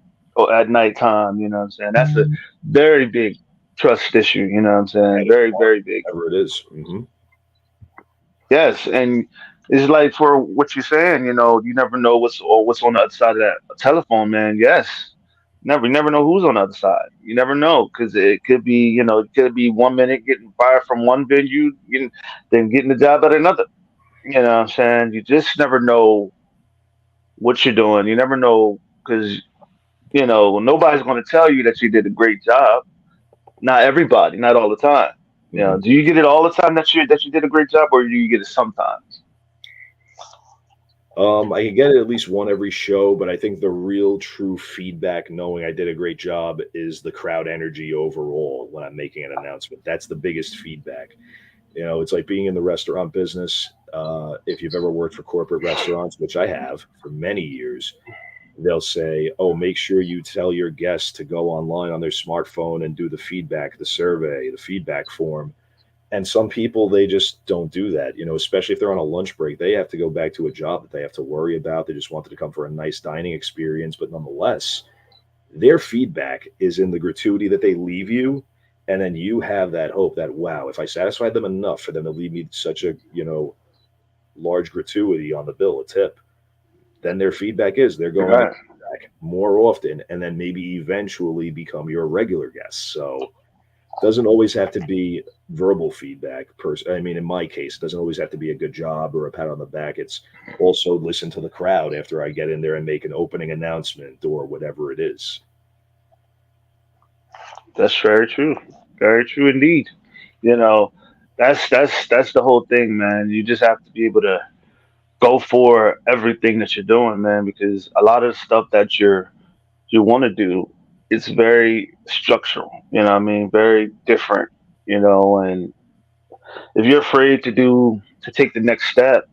at nighttime. You know what I'm saying? That's a very big trust issue. You know what I'm saying? That is Very, hard. very big. Whatever it is. Mm-hmm. Yes, and it's like for what you're saying. You never know what's on the other side of that telephone, man. Yes, you never know who's on the other side. You never know because it could be, it could be 1 minute getting fired from one venue, then getting the job at another. You know what I'm saying? You just never know what you're doing. You never know because nobody's going to tell you that you did a great job. Not everybody, not all the time. Mm-hmm. Do you get it all the time that you did a great job, or do you get it sometimes? I can get it at least one every show, but I think the real true feedback, knowing I did a great job, is the crowd energy overall when I'm making an announcement. That's the biggest feedback. It's like being in the restaurant business. If you've ever worked for corporate restaurants, which I have for many years, they'll say, "Oh, make sure you tell your guests to go online on their smartphone and do the feedback, the survey, the feedback form." And some people, they just don't do that, especially if they're on a lunch break. They have to go back to a job that they have to worry about. They just wanted to come for a nice dining experience. But nonetheless, their feedback is in the gratuity that they leave you. And then you have that hope that, wow, if I satisfied them enough for them to leave me such a, large gratuity on the bill, a tip, then their feedback is they're going to Right. come back more often and then maybe eventually become your regular guests. So doesn't always have to be verbal feedback. I mean, in my case, it doesn't always have to be a good job or a pat on the back. It's also listen to the crowd after I get in there and make an opening announcement or whatever it is. That's very true. Very true indeed. You know, that's the whole thing, man. You just have to be able to go for everything that you're doing, man, because a lot of the stuff that you want to do, it's very structural. You know what I mean? Very different, and if you're afraid to take the next step,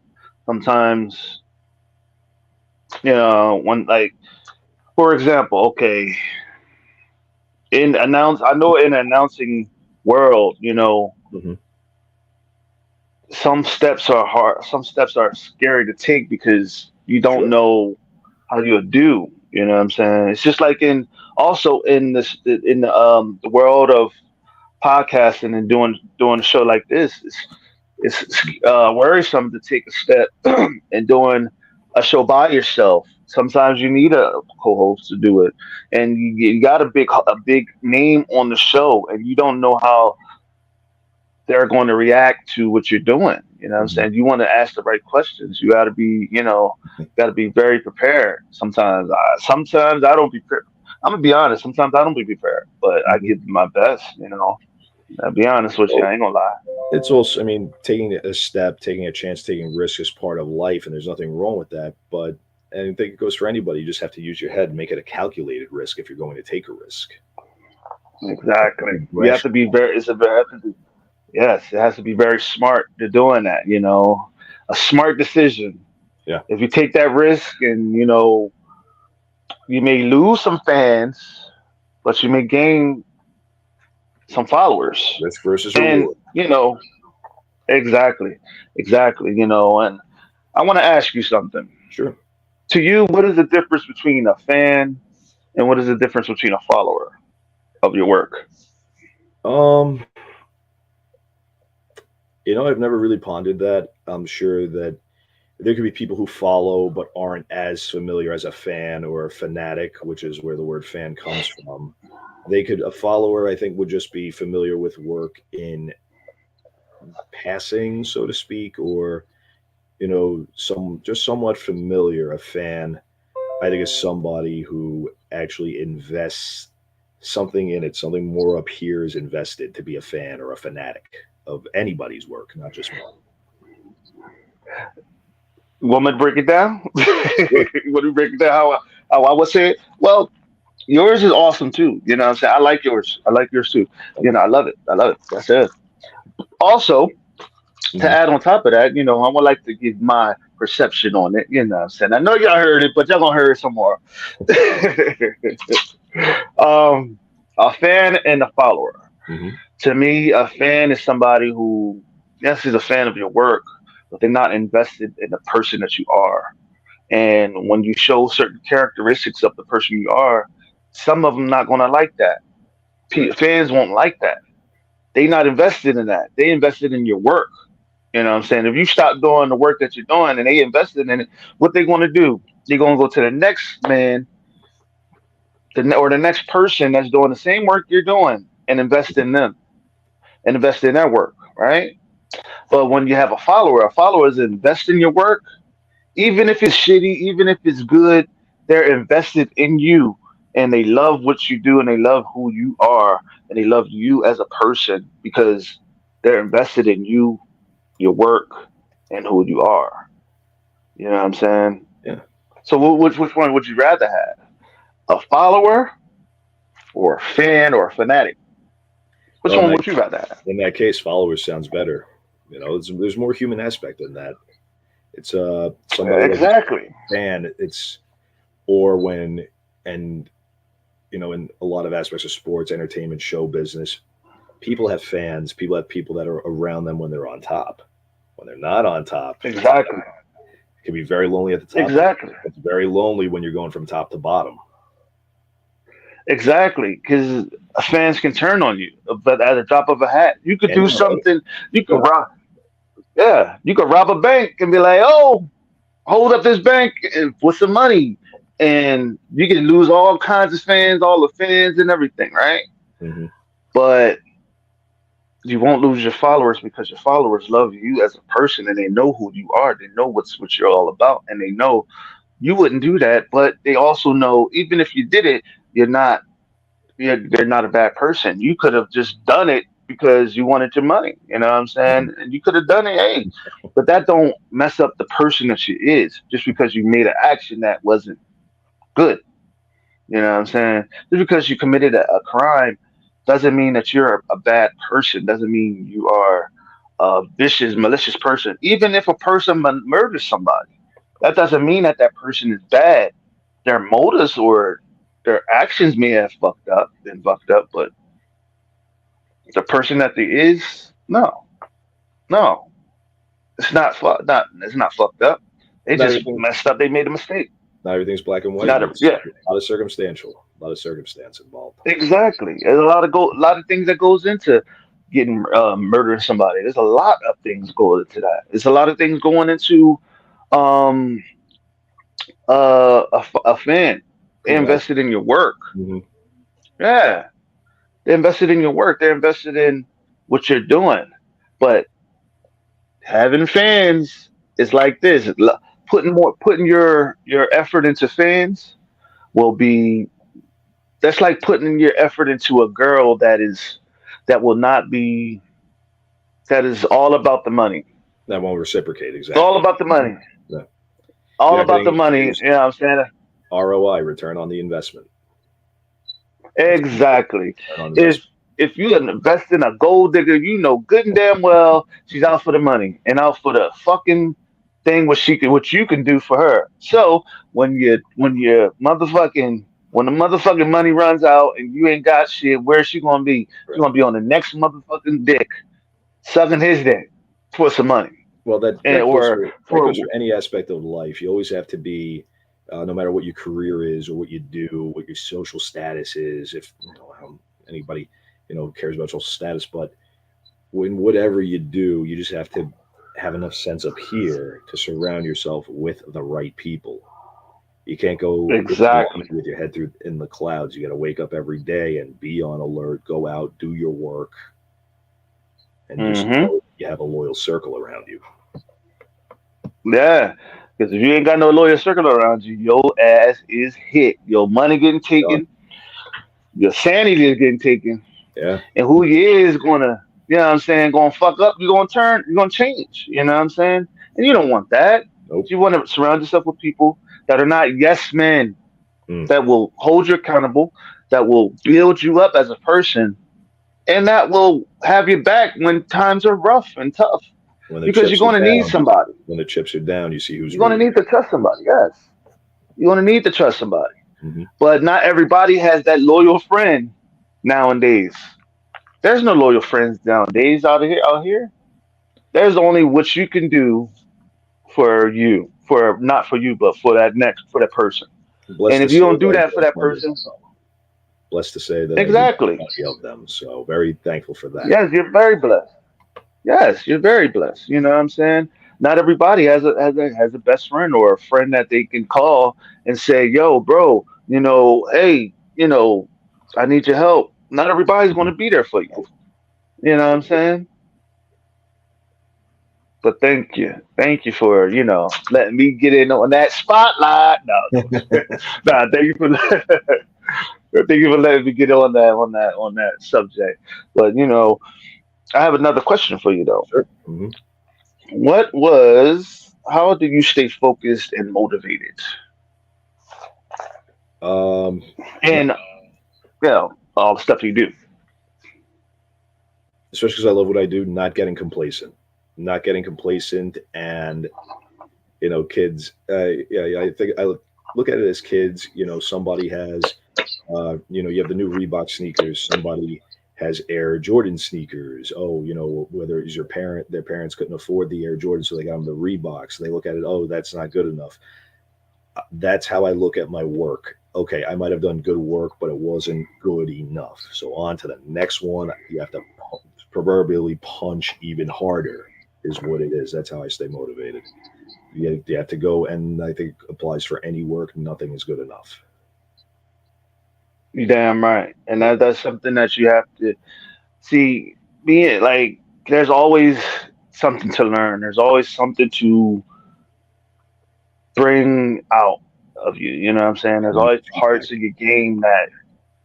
sometimes, when like for example, okay, I know in announcing world, Hmm. some steps are hard, some steps are scary to take because you don't Sure. know how you'll do. You know what I'm saying? It's just like also in the world of podcasting and doing a show like this. It's worrisome to take a step and doing a show by yourself. Sometimes you need a co-host to do it, and you got a big name on the show, and you don't know how they're going to react to what you're doing. You know what I'm Hmm. saying? You want to ask the right questions. You got to be, got to be very prepared. Sometimes I don't be. I'm gonna be honest. Sometimes I don't be prepared, but I Hmm. give my best. I'll be honest with you. Well, I ain't gonna lie. it's also, I mean, taking a step, taking a chance, taking risk is part of life, and there's nothing wrong with that. But I think it goes for anybody. You just have to use your head and make it a calculated risk if you're going to take a risk. Exactly. Be You have brash. to be very. Yes, it has to be very smart to doing that. A smart decision. Yeah. If you take that risk, and you may lose some fans, but you may gain some followers. Risk versus And reward. exactly, exactly. And I want to ask you something. Sure. To you, what is the difference between a fan and what is the difference between a follower of your work? Um, I've never really pondered that. I'm sure that there could be people who follow but aren't as familiar as a fan or a fanatic, which is where the word fan comes from. A follower, I think, would just be familiar with work in passing, so to speak, or some just somewhat familiar. A fan, I think, is somebody who actually invests something in it, something more up here is invested to be a fan or a fanatic of anybody's work, not just mine. Want me to break it down? Sure. Want me to break it down how I would say it? Well, yours is awesome too. You know what I'm saying? I like yours. I like yours too. Thank you. I love it. I love it. That's it. Also, to Mhm. add on top of that, I would like to give my perception on it. You know what I'm saying? I know y'all heard it, but y'all gonna hear it some more. um, a fan and a follower. Mhm. To me, a fan is somebody who, yes, is a fan of your work, but they're not invested in the person that you are. And when you show certain characteristics of the person you are, some of them not gonna like that. Right. Fans won't like that. They not invested in that. They invested in your work. You know what I'm saying? If you stop doing the work that you're doing and they invested in it, what they gonna do? They're gonna go to the next man, or the next person that's doing the same work you're doing and invest in them and invest in their work, right? But when you have a follower is invest in your work, even if it's shitty, even if it's good, they're invested in you and they love what you do and they love who you are and they love you as a person because they're invested in you, your work, and who you are. You know what I'm saying? Yeah. So, which one would you rather have? A follower or a fan or a fanatic? Which Well, one would you rather have? in that case, followers sounds better. There's more human aspect in that. It's somebody like a Exactly. fan. It's or when and in a lot of aspects of sports, entertainment, show business, people have fans. People have people that are around them when they're on top. When they're not on top, Exactly. it can be very lonely at the top. Exactly. It's very lonely when you're going from top to bottom. Exactly. Because fans can turn on you, but at the drop of a hat, you could And do something. You could rob. Yeah, you could rob a bank and be like, "Oh, hold up this bank with some money," and you can lose all kinds of fans, all the fans and everything, right? hmm But you won't lose your followers because your followers love you as a person and they know who you are. They know what you're all about, and they know you wouldn't do that. But they also know even if you did it, you're not they're not a bad person. You could have just done it because you wanted your money. You know what I'm hmm saying? And you could have done it, hey. But that don't mess up the person that she is just because you made an action that wasn't good. You know what I'm saying? Just because you committed a crime doesn't mean that you're a bad person. Doesn't mean you are a vicious, malicious person. Even if a person murders somebody, that doesn't mean that that person is bad. Their motives or their actions may have been fucked up, but the person that they is, no, no, it's not fucked up. They Not just everything. messed up. They made a mistake. Not everything's black and white. Not a, There's yeah. a lot of circumstantial, a lot of circumstance involved. Exactly. There's a lot of things that goes into getting murdering somebody. There's a lot of things going into that. There's a lot of things going into um a fan. They Right. invested in your work. hmm Yeah, they invested in your work. They're invested in what you're doing. But having fans is like this. Putting your effort into fans will be that's like putting your effort into a girl that will not be that is all about the money. That won't reciprocate It's all exactly. about the money. No. You're All not about the getting money. there's You know what I'm saying? ROI, return on the investment. That's Exactly. return on If investment. if you invest in a gold digger, you know good and damn well she's out for the money and out for the fucking thing what you can do for her. So when the motherfucking money runs out and you ain't got shit, where's she gonna be? She's Right. gonna be on the next motherfucking dick, sucking his dick for some money. Well, that And that goes or for for any aspect of life. You always have to be, no matter what your career is or what you do, what your social status is. If how anybody cares about social status, but when whatever you do, you just have to have enough sense up here to surround yourself with the right people. You can't go exactly. with your head through in the clouds. You got to wake up every day and be on alert. Go out, do your work, and just Hmm. you have a loyal circle around you. Yeah. Because if you ain't got no lawyer circle around you, your ass is hit. Your money getting Done. taken, your sanity is getting taken, Yeah. and who you is gonna, you know what I'm saying, gonna fuck up. You're gonna turn. You're gonna change. You know what I'm saying? And you don't want that. Nope. You want to surround yourself with people that are not yes men, Mm. that will hold you accountable, that will build you up as a person, and that will have your back when times are rough and tough. When the Because you're chips are going to need down, somebody. when the chips are down, you see who's You're going to rooting. need to trust somebody. Yes, you're going to need to trust somebody. Hmm. But not everybody has that loyal friend nowadays. There's no loyal friends nowadays out of here. Out here, there's only what you can do for you, for not for you, but for that next for that person. Blessed And to if you say don't do that I that for don't that find it. person, Blessed to say that I didn't exactly. have any of them. So very thankful for that. Yes, you're very blessed. Yes, you're very blessed. You know what I'm saying? Not everybody has a best friend or a friend that they can call and say, "Yo, bro, hey, I need your help." Not everybody's going Mhm. to be there for you. You know what I'm saying? But thank you for letting me get in on that spotlight. No, no, nah, thank you for thank you for letting me get on that subject. But I have another question for you though. Sure. Hmm. How do you stay focused and motivated? Um, not, And all the stuff you do. especially because I love what I do, not getting complacent, not getting complacent, and kids. Yeah, I think I look at it as kids. Somebody has, you have the new Reebok sneakers. Somebody has Air Jordan sneakers. Oh, whether it's their parents couldn't afford the Air Jordan, so they got them the Reeboks. They look at it. Oh, that's not good enough. That's how I look at my work. Okay, I might have done good work, but it wasn't good enough. So on to the next one. You have to proverbially punch even harder, is what it is. That's how I stay motivated. You have to go, and I think applies for any work. Nothing is good enough. You damn right. And that's something that you have to see. Being like, there's always something to learn. There's always something to bring out of you. You know what I'm saying? There's Mhm. always Feedback. parts of your game that,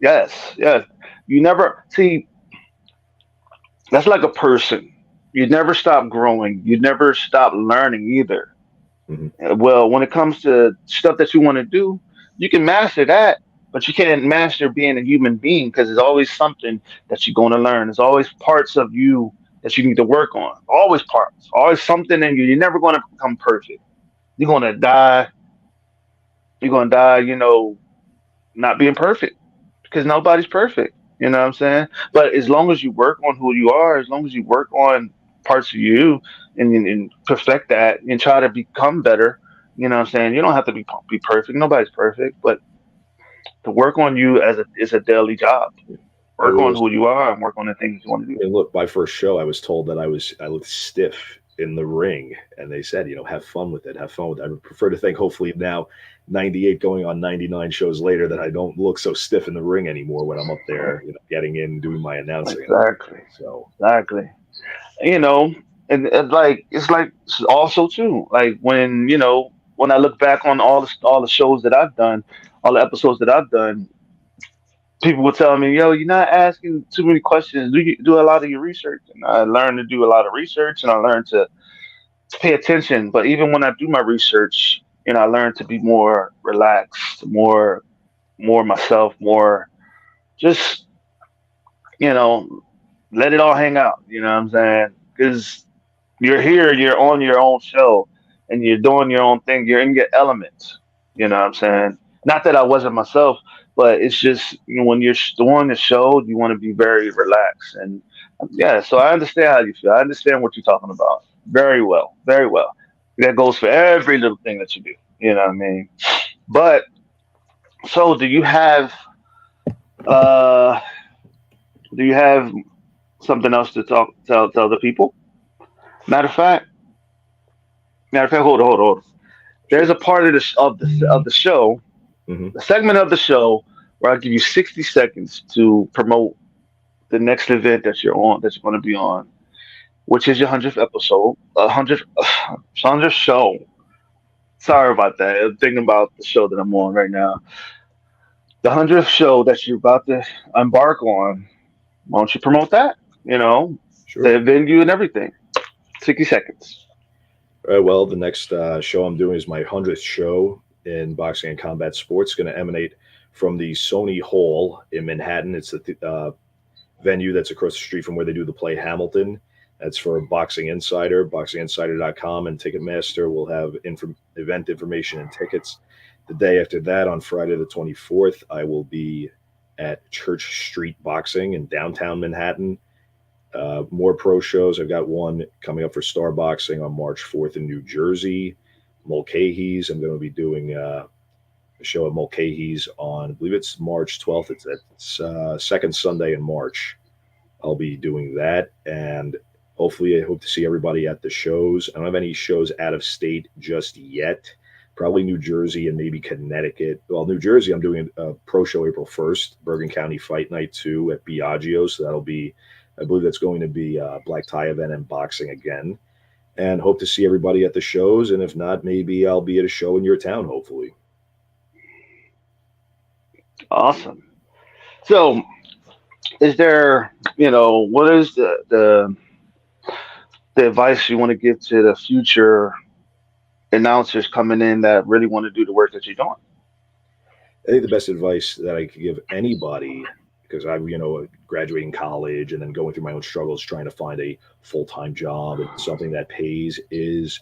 yes, yes. You never see. That's like a person. You never stop growing. You never stop learning either. Hmm. Well, when it comes to stuff that you want to do, you can master that, but you can't master being a human being because there's always something that you're going to learn. There's always parts of you that you need to work on. Always parts. Always something in you. You're never going to become perfect. You're going to die. You're going to die, not being perfect because nobody's perfect. You know what I'm saying? But as long as you work on who you are, as long as you work on parts of you and perfect that and try to become better, you know what I'm saying? You don't have to be perfect. Nobody's perfect, but to work on you as is a daily job. I Work on was who you are and work on the things you want to do. And look, my first show, I was told that I looked stiff in the ring, and they said, have fun with it, have fun with it. I would prefer to think, hopefully now, 98 going on 99 shows later, that I don't look so stiff in the ring anymore when I'm up there, getting in, doing my announcing and everything. Exactly. So, Exactly. You know, and like it's like also too like when I look back on all the shows that I've done, all the episodes that I've done, people will tell me, "Yo, you're not asking too many questions. Do you do a lot of your research?" And I learned to do a lot of research, and I learned to pay attention. But even when I do my research, I learn to be more relaxed, more myself, more just you know let it all hang out. You know what I'm saying? Because you're here, you're on your own show, and you're doing your own thing. You're in your element. You know what I'm saying? Not that I wasn't myself, but it's just when you're doing the show, you want to be very relaxed. And yeah, so I understand how you feel. I understand what you're talking about very well, very well. That goes for every little thing that you do. You know what I mean? But so, uh do you have something else to tell the people? Matter of fact, hold on. There's sure. a part of the show, Hmm. the segment of the show where I give you 60 seconds to promote the next event that you're going to be on. which is your 100th episode, 100th show. Sorry about that. I'm thinking about the show that I'm on right now. The 100th show that you're about to embark on. Why don't you promote that? You know, Sure. the venue and everything. 60 seconds. All right. Well, the next show I'm doing is my 100th show in boxing and combat sports. Going to emanate from the Sony Hall in Manhattan. It's the venue that's across the street from where they do the play Hamilton. That's for Boxing Insider, boxinginsider.com, and Ticketmaster will have event information and tickets. The day after that, on Friday the 24th, I will be at Church Street Boxing in downtown Manhattan. More pro shows. I've got one coming up for Star Boxing on March 4th in New Jersey. Mulcahy's. I'm going to be doing a show at Mulcahy's on, I believe it's March 12th. It's second Sunday in March. I'll be doing that. And hopefully, I hope to see everybody at the shows. I don't have any shows out of state just yet. Probably New Jersey and maybe Connecticut. Well, New Jersey, I'm doing a pro show April 1st, Bergen County Fight Night 2 at Biagio. So that'll be, I believe that's going to be a black tie event and boxing again. And hope to see everybody at the shows. And if not, maybe I'll be at a show in your town, hopefully. Awesome. So, is there, what is the advice you want to give to the future announcers coming in that really want to do the work that you're doing? I think the best advice that I could give anybody, because I, graduating college and then going through my own struggles trying to find a full time job and something that pays, is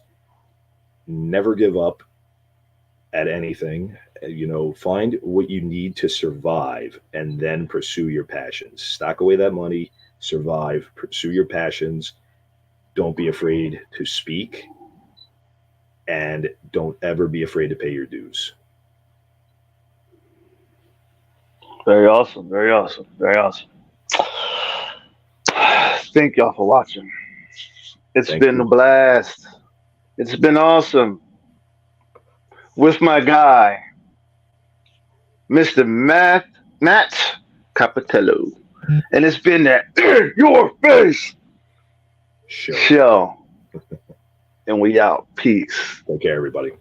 never give up at anything. Find what you need to survive and then pursue your passions. Stock away that money, survive, pursue your passions. Don't be afraid to speak, and don't ever be afraid to pay your dues. Very awesome. Very awesome. Very awesome. Thank y'all for watching. It's Thank been a you. blast. It's been awesome with my guy, Mr. Matt Capitello. And it's been that in your face Show. show. And we out. Peace. Take care, everybody.